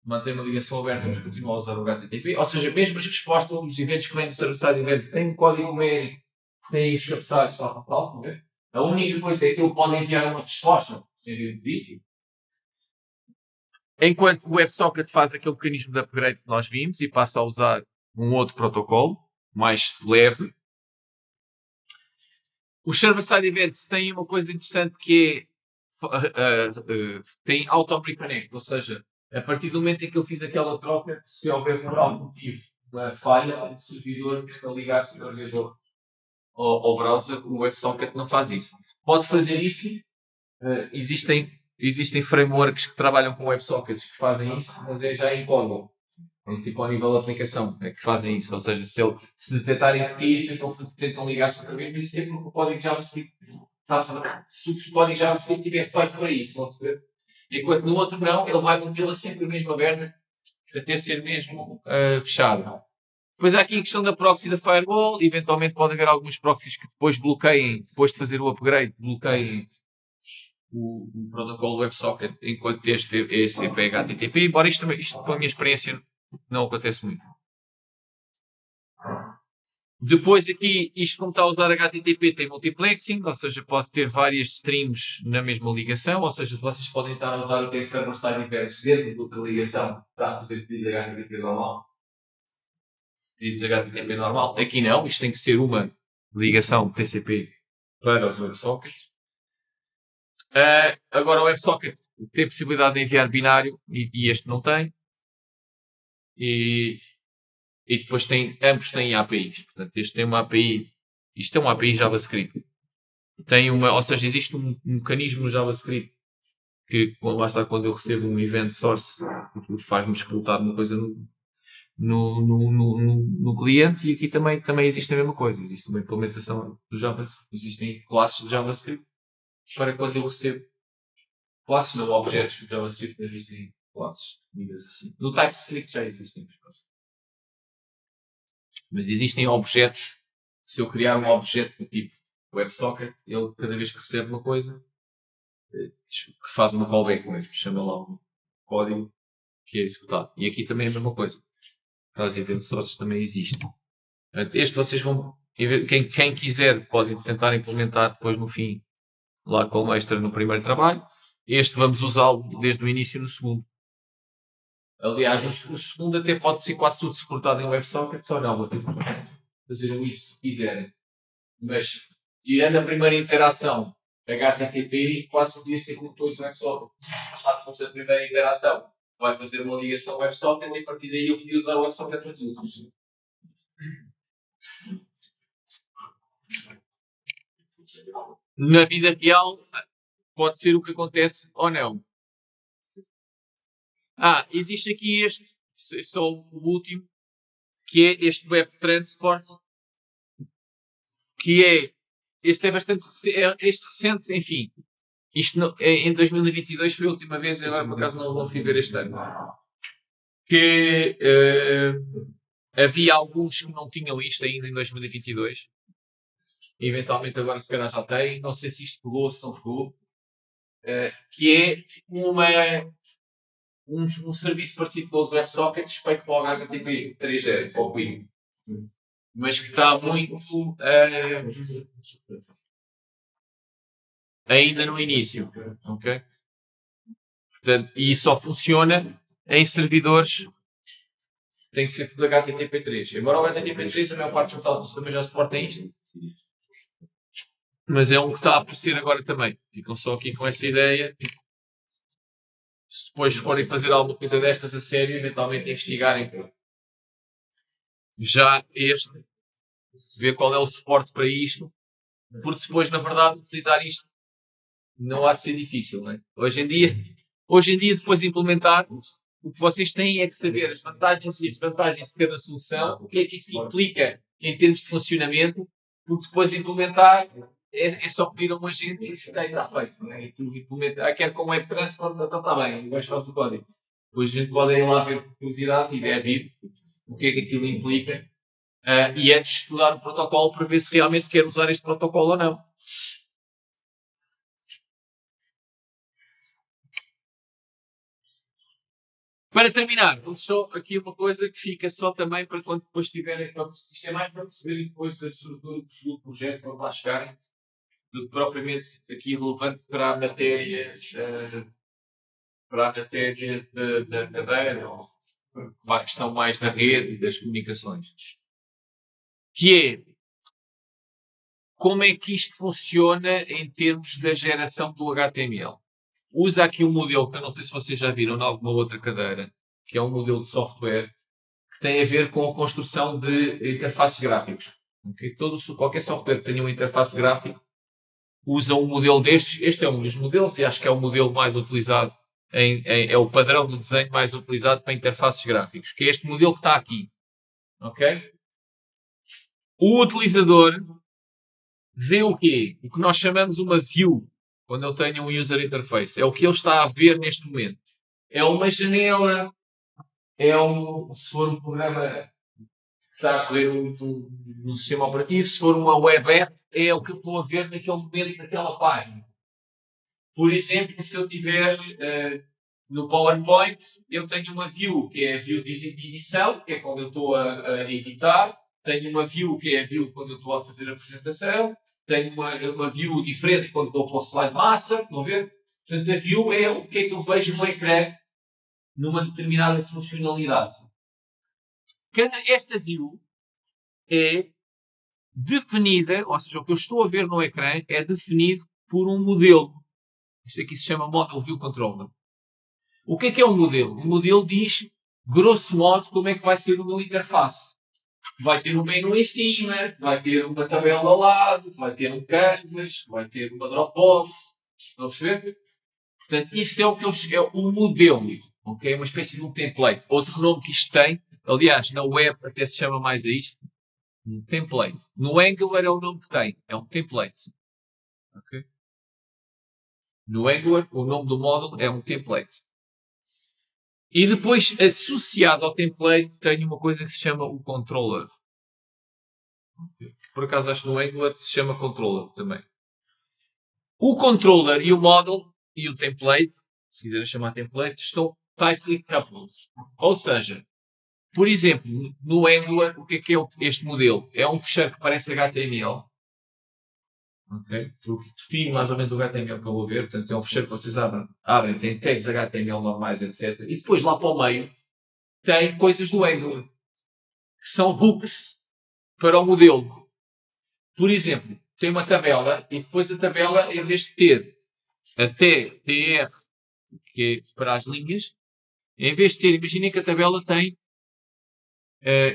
Mantém uma ligação aberta, mas continua a usar o HTTP. Ou seja, mesmo as respostas, os eventos que vêm do server-side event têm um código numérico, têm os cabeçalhos, tal. A única coisa é que ele pode enviar uma resposta sem vir pedido. Enquanto o WebSocket faz aquele mecanismo de upgrade que nós vimos e passa a usar um outro protocolo, mais leve. Os server-side events têm uma coisa interessante que é tem auto-reconnect, ou seja, a partir do momento em que eu fiz aquela troca, se houver por algum motivo uma falha, o servidor tenta ligar-se outra vez ao browser, o WebSocket não faz isso. Pode fazer isso, existem frameworks que trabalham com WebSockets que fazem isso, mas é já em código. Tipo ao nível da aplicação, é que fazem isso. Ou seja, se detectarem repetir, tentam ligar-se outra vez, mas isso é porque o código JavaScript se o código JavaScript estiver feito para isso. Não te... Enquanto no outro não, ele vai mantê-la sempre mesmo aberta até ser mesmo fechado. Depois há aqui a questão da proxy da firewall. Eventualmente pode haver alguns proxies que depois bloqueiem, depois de fazer o upgrade, bloqueiem o protocolo WebSocket, enquanto este é sempre HTTP, embora isto com a minha experiência não acontece muito. Depois aqui, isto como está a usar HTTP tem multiplexing, ou seja, pode ter várias streams na mesma ligação, ou seja, vocês podem estar a usar o server-side events dentro de outra ligação, está a fazer pedidos HTTP normal. Pedidos HTTP normal. Aqui não, isto tem que ser uma ligação TCP para os WebSockets. Agora o WebSocket tem possibilidade de enviar binário e este não tem. E depois ambos têm APIs. Portanto, este tem uma API. Isto é uma API JavaScript. Ou seja, existe um mecanismo no JavaScript que lá está quando eu recebo um event source faz-me disputar uma coisa no cliente, e aqui também existe a mesma coisa. Existe uma implementação do JavaScript. Existem classes de JavaScript para quando eu recebo classes, não objetos do JavaScript, existem classes assim. No TypeScript já existem. Mas existem objetos. Se eu criar um objeto do tipo WebSocket, ele cada vez que recebe uma coisa, faz uma callback com ele, chama lá um código que é executado. E aqui também é a mesma coisa. Para os event sources também existem. Este vocês vão, quem quiser pode tentar implementar depois no fim, lá com o extra no primeiro trabalho. Este vamos usá-lo desde o início no segundo. Aliás, o segundo até pode ser quase tudo suportado em WebSocket, só não, vocês podem fazer isso se quiserem. Mas, tirando a primeira interação HTTP, quase podia ser como depois o WebSocket. Depois da primeira interação, vai fazer uma ligação WebSocket e a partir daí eu podia usar o WebSocket para tudo. Na vida real, pode ser o que acontece ou não. Existe aqui este, só o último, que é este Web Transport, que este é bastante recente, enfim. Isto em 2022 foi a última vez, agora por acaso não fui ver este ano. Que havia alguns que não tinham isto ainda em 2022. Eventualmente agora se calhar já tem. Não sei se isto pegou ou se não pegou. Que é um serviço parecido com os WebSockets feito para o HTTP 3.0 ou Queen. Mas que está muito ainda no início. Ok? Portanto, e só funciona em servidores tem que ser tudo HTTP3. Embora o HTTP3, a maior parte dos autos também já suportem isto. Mas é um que está a aparecer agora também. Ficam só aqui com essa ideia. Se depois forem fazer alguma coisa destas a sério, eventualmente investigarem já este, ver qual é o suporte para isto, porque depois, na verdade, utilizar isto não há de ser difícil, não é? Hoje em dia, depois de implementar, o que vocês têm é que saber as vantagens e desvantagens de cada solução, o que é que isso implica em termos de funcionamento, porque depois de implementar é só pedir a um agente e está feito. Não é? Quer com web transport, então está bem, o gajo faz o código. Depois a gente pode ir lá ver por curiosidade e ver o que é que aquilo implica e antes estudar o protocolo para ver se realmente quer usar este protocolo ou não. Para terminar, vamos só aqui uma coisa que fica só também para quando depois tiverem, isto é mais para perceberem depois a estrutura do projeto para lá chegarem, do que propriamente aqui relevante para a matéria, da cadeira, ou para a questão mais da rede e das comunicações. Que é, como é que isto funciona em termos da geração do HTML? Usa aqui um modelo que eu não sei se vocês já viram em alguma outra cadeira, que é um modelo de software que tem a ver com a construção de interfaces gráficos. Okay? Qualquer software que tenha uma interface gráfica usa um modelo destes. Este é um dos modelos e acho que é o modelo mais utilizado, é o padrão de desenho mais utilizado para interfaces gráficos, que é este modelo que está aqui. Okay? O utilizador vê o quê? O que nós chamamos uma view, quando eu tenho um user interface. É o que ele está a ver neste momento. É uma janela, se for um programa que está a correr no sistema operativo, se for uma web app, é o que eu estou a ver naquele momento, naquela página. Por exemplo, se eu tiver no PowerPoint, eu tenho uma view, que é a view de edição, que é quando eu estou a editar. Tenho uma view, que é a view quando eu estou a fazer a apresentação. Tenho uma view diferente quando vou para o slide master. Estão a ver? Portanto, a view é o que é que eu vejo no ecrã numa determinada funcionalidade. Esta view é definida, ou seja, o que eu estou a ver no ecrã é definido por um modelo. Isto aqui se chama Model View Controller. O que é um modelo? O modelo diz, grosso modo, como é que vai ser o meu interface. Vai ter um menu em cima, vai ter uma tabela ao lado, vai ter um canvas, vai ter uma Dropbox. Estão a perceber? Portanto, isto é o modelo. Okay? Uma espécie de um template. Outro nome que isto tem, aliás, na web até se chama mais a isto, um template. No Angular é o nome que tem, é um template. Okay? No Angular, o nome do módulo é um template. E depois, associado ao template, tem uma coisa que se chama o controller. Por acaso, acho que no Angular se chama controller também. O controller e o model e o template, se quiserem chamar template, estão tightly coupled. Ou seja, por exemplo, no Angular, o que é este modelo? É um fecheiro que parece HTML. Okay? Porque define mais ou menos o HTML que eu vou ver. Portanto, é um fecheiro que vocês abrem, tem tags HTML normais, etc. E depois, lá para o meio, tem coisas do Angular, que são hooks para o modelo. Por exemplo, tem uma tabela e depois a tabela, em vez de ter até TR, que é para as linhas, em vez de ter, imaginem que a tabela tem,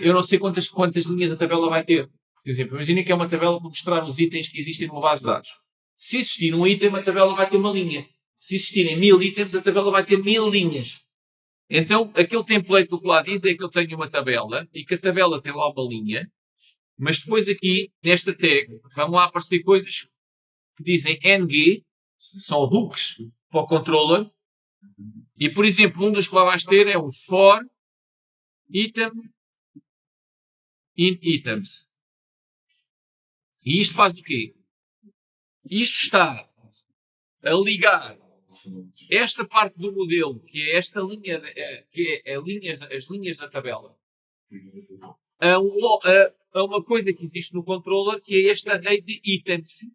eu não sei quantas linhas a tabela vai ter. Por exemplo, imaginem que é uma tabela para mostrar os itens que existem numa base de dados. Se existir um item, a tabela vai ter uma linha. Se existirem 1000 itens, a tabela vai ter 1000 linhas. Então, aquele template do que lá diz é que eu tenho uma tabela e que a tabela tem lá uma linha, mas depois aqui, nesta tag, vão lá aparecer coisas que dizem NG, são hooks para o controller, e, por exemplo, um dos que lá vais ter é o for item in items. E isto faz o quê? Isto está a ligar esta parte do modelo, que é esta linha, que é as linhas da tabela, a uma coisa que existe no controller, que é este array de itens.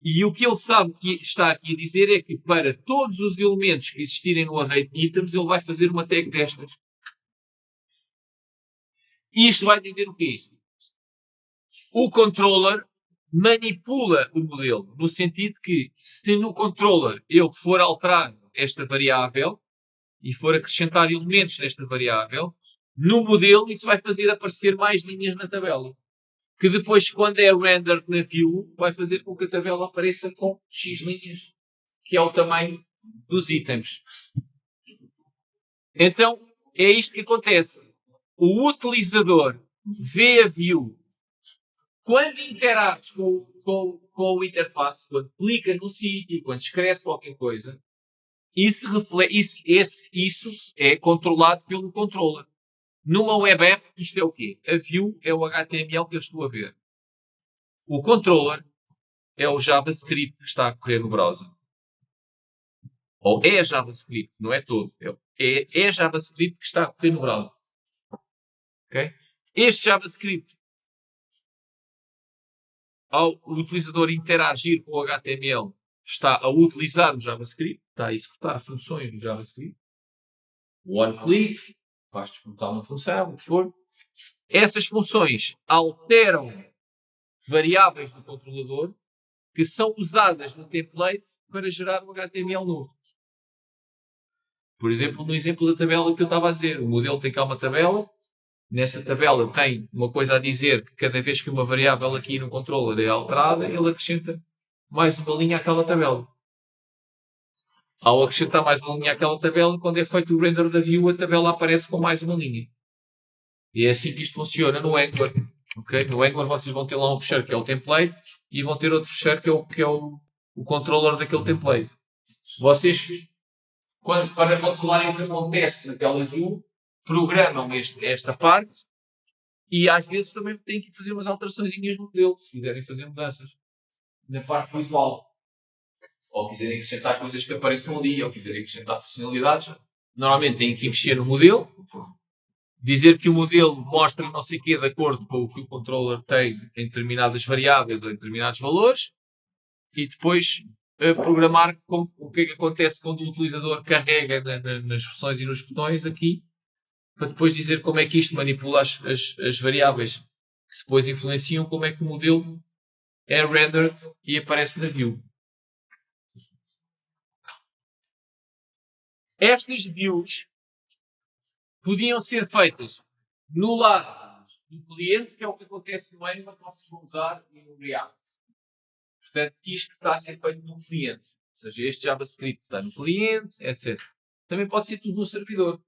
E o que ele sabe que está aqui a dizer é que para todos os elementos que existirem no array de itens, ele vai fazer uma tag destas. Isto vai dizer o quê? O controller manipula o modelo, no sentido que, se no controller eu for alterar esta variável e for acrescentar elementos nesta variável, no modelo isso vai fazer aparecer mais linhas na tabela. Que depois, quando é rendered na view, vai fazer com que a tabela apareça com X linhas, que é o tamanho dos itens. Então, é isto que acontece. O utilizador vê a view. Quando interages com o interface, quando clica no sítio, quando escreve qualquer coisa, isso é controlado pelo controller. Numa web app, isto é o quê? A view é o HTML que eu estou a ver. O controller é o JavaScript que está a correr no browser. Ou é JavaScript, não é todo. É JavaScript que está a correr no browser. Okay? Este JavaScript, ao o utilizador interagir com o HTML, está a utilizar o JavaScript, está a executar funções do JavaScript. One click, faz disputar uma função, o que for. Essas funções alteram variáveis do controlador que são usadas no template para gerar um HTML novo. Por exemplo, no exemplo da tabela que eu estava a dizer, o modelo tem cá uma tabela, nessa tabela tem uma coisa a dizer que cada vez que uma variável aqui no controller é alterada, ele acrescenta mais uma linha àquela tabela. Ao acrescentar mais uma linha àquela tabela, quando é feito o render da view, a tabela aparece com mais uma linha. E é assim que isto funciona no Angular. Okay? No Angular vocês vão ter lá um fecheiro que é o template e vão ter outro fecheiro que é o controller daquele template. Vocês, para controlarem o que acontece naquela view, programam esta parte e às vezes também têm que fazer umas alterações no modelo, se quiserem fazer mudanças na parte visual. Ou quiserem acrescentar coisas que apareçam ali, ou quiserem acrescentar funcionalidades. Normalmente têm que mexer no modelo, dizer que o modelo mostra não sei o quê de acordo com o que o controller tem em determinadas variáveis ou em determinados valores e depois programar o que é que acontece quando o utilizador carrega nas funções e nos botões aqui para depois dizer como é que isto manipula as variáveis que depois influenciam como é que o modelo é rendered e aparece na view. Estas views podiam ser feitas no lado do cliente, que é o que acontece no Angular que vocês vão usar e no React. Portanto, isto está a ser feito no cliente. Ou seja, este JavaScript está no cliente, etc. Também pode ser tudo no servidor.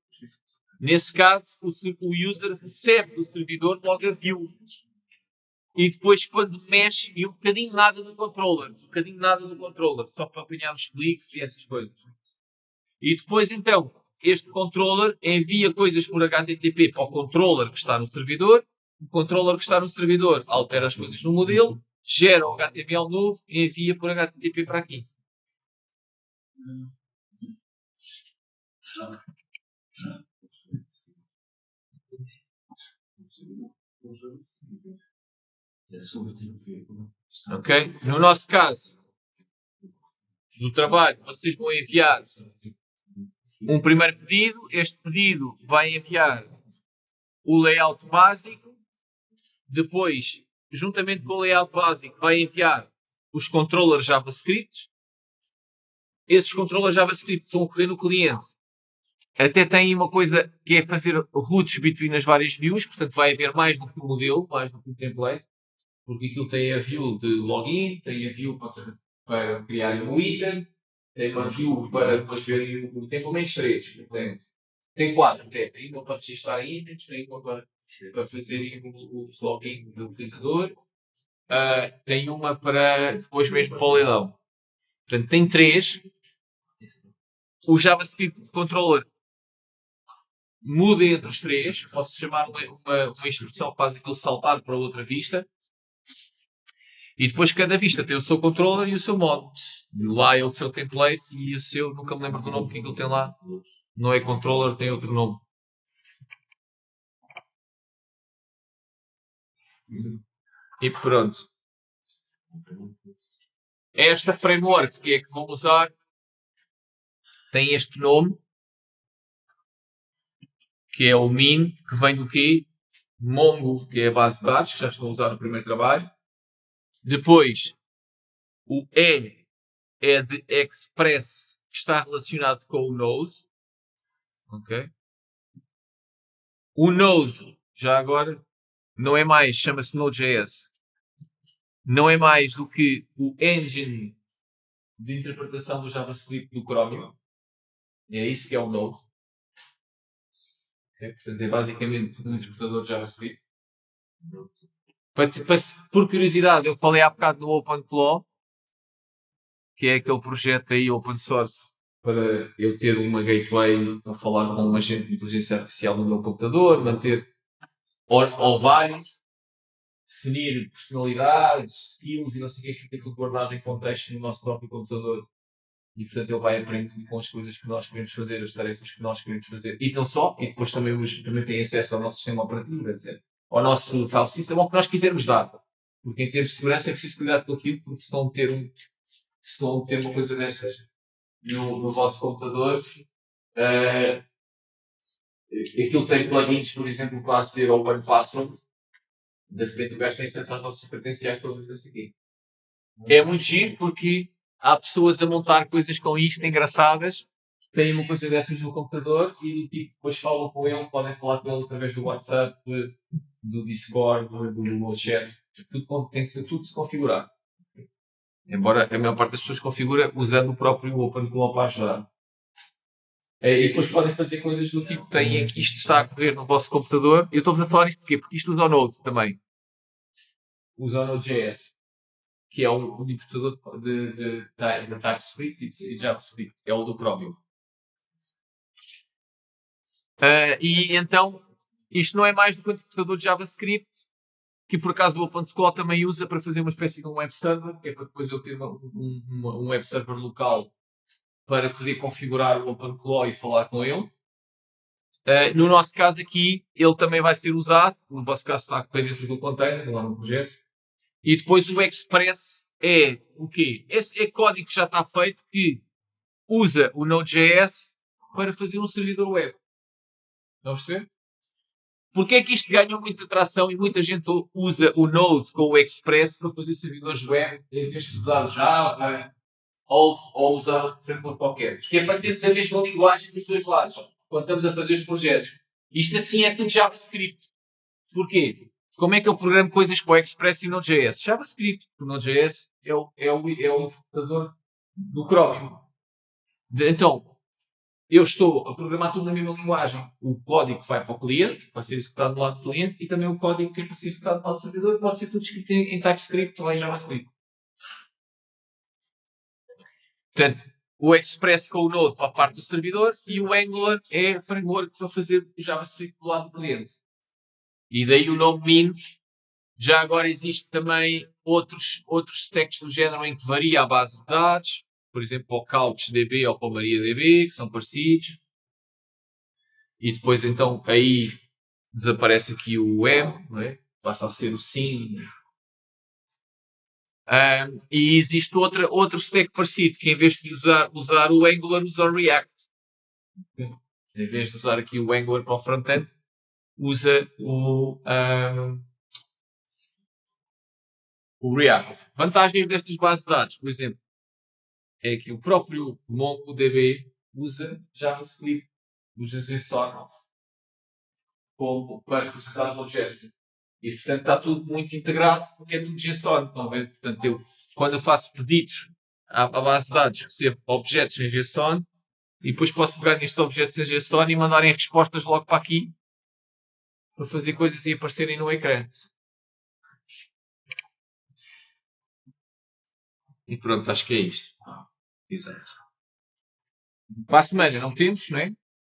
Nesse caso, o user recebe do servidor logo a view. E depois, quando mexe, e um bocadinho nada do controller. Só para apanhar os cliques e essas coisas. E depois, então, este controller envia coisas por HTTP para o controller que está no servidor. O controller que está no servidor altera as coisas no modelo, gera um HTML novo e envia por HTTP para aqui. Ok? No nosso caso, no trabalho, vocês vão enviar um primeiro pedido. Este pedido vai enviar o layout básico. Depois, juntamente com o layout básico, vai enviar os controllers JavaScript. Esses controllers JavaScript vão correr no cliente. Até tem uma coisa que é fazer routes between as várias views. Portanto, vai haver mais do que o modelo, mais do que o template. Porque aquilo tem a view de login, tem a view para criar um item, tem uma view para depois ver, tem pelo menos 3. Tem 4, tem uma para registrar itens, tem uma para fazer o login do utilizador, tem uma para depois mesmo para o leilão. Portanto, tem 3. O JavaScript controller muda entre os 3. Posso chamar uma instrução que faz aquilo saltar para outra vista. E depois cada vista tem o seu controller e o seu modo. Lá é o seu template e o seu, nunca me lembro do nome que ele tem lá. Não é controller, tem outro nome. E pronto. Esta framework que é que vão usar tem este nome, que é o min, que vem do quê? Mongo, que é a base de dados, que já estou a usar no primeiro trabalho. Depois, o E é de Express, que está relacionado com o Node. Ok? O Node, já agora, não é mais, chama-se Node.js. Não é mais do que o engine de interpretação do JavaScript do Chromium. É isso que é o Node. Okay? Portanto, é basicamente um interpretador de JavaScript. Por curiosidade, eu falei há bocado no OpenClaw, que é aquele projeto aí open source para eu ter uma gateway para falar com um agente de inteligência artificial no meu computador, manter ou vários, definir personalidades, skills e não sei o que, fica tudo guardado em contexto no nosso próprio computador. E portanto ele vai aprendendo com as coisas que nós queremos fazer, as tarefas que nós queremos fazer. E não só, e depois também tem acesso ao nosso sistema operativo, quer dizer, ao nosso file system, ao que nós quisermos dar. Porque em termos de segurança é preciso cuidar com aquilo, porque se não ter uma coisa destas no vosso computador, aquilo tem plugins, por exemplo, para aceder ao OnePassword, de repente o gajo tem acesso às nossas credenciais todas assim aqui. É muito giro porque há pessoas a montar coisas com isto engraçadas, têm uma coisa dessas no computador e tipo, depois falam com ele, podem falar com ele através do WhatsApp, do Discord, do chat, tem que tudo se configurar. Embora a maior parte das pessoas configura usando o próprio OpenClaw para ajudar. E depois podem fazer coisas do tipo, têm aqui, isto está a correr no vosso computador. Eu estou a falar isto porquê? Porque isto usa o Node também. Usa o Node.js, que é um interpretador de TypeScript e JavaScript. É o do Chromium. E então, isto não é mais do que um interpretador de JavaScript, que por acaso o OpenClaw também usa para fazer uma espécie de um web server, que é para depois eu ter um web server local para poder configurar o OpenClaw e falar com ele. No nosso caso aqui, ele também vai ser usado. No vosso caso está dentro do container, lá no projeto. E depois o Express é o quê? Esse é código que já está feito que usa o Node.js para fazer um servidor web. Estão a perceber? Porquê é que isto ganhou muita atração e muita gente usa o Node com o Express para fazer servidores web em vez de usar o Java ou usar outro framework qualquer? Porque é para termos a mesma linguagem dos dois lados quando estamos a fazer os projetos. Isto assim é tudo JavaScript. Porquê? Como é que eu programo coisas para o Express e Node.js? JavaScript. O Node.js é o interpretador do Chromium. Então, eu estou a programar tudo na mesma linguagem. O código que vai para o cliente, vai ser executado do lado do cliente, e também o código que é para ser executado do lado do servidor, pode ser tudo escrito em TypeScript ou em JavaScript. Portanto, o Express com o Node para a parte do servidor e o Angular é framework para fazer o JavaScript do lado do cliente. E daí o nome Min. Já agora existe também outros stacks do género em que varia a base de dados, por exemplo, para o CouchDB ou para o MariaDB, que são parecidos. E depois então aí desaparece aqui o M, não é? Passa a ser o SIM. E existe outro stack parecido, que em vez de usar o Angular, usa o React. Em vez de usar aqui o Angular para o front-end, usa o React. Vantagens destas bases de dados, por exemplo, é que o próprio MongoDB usa JavaScript, usa JSON para representar os objetos. E, portanto, está tudo muito integrado porque é tudo JSON. Estão a ver? Portanto, quando eu faço pedidos à base de dados, recebo objetos em JSON e depois posso pegar nestes objetos em JSON e mandarem respostas logo para aqui para fazer coisas e aparecerem no ecrã. E pronto, acho que é isto. Exato. Para a semana não temos, não é?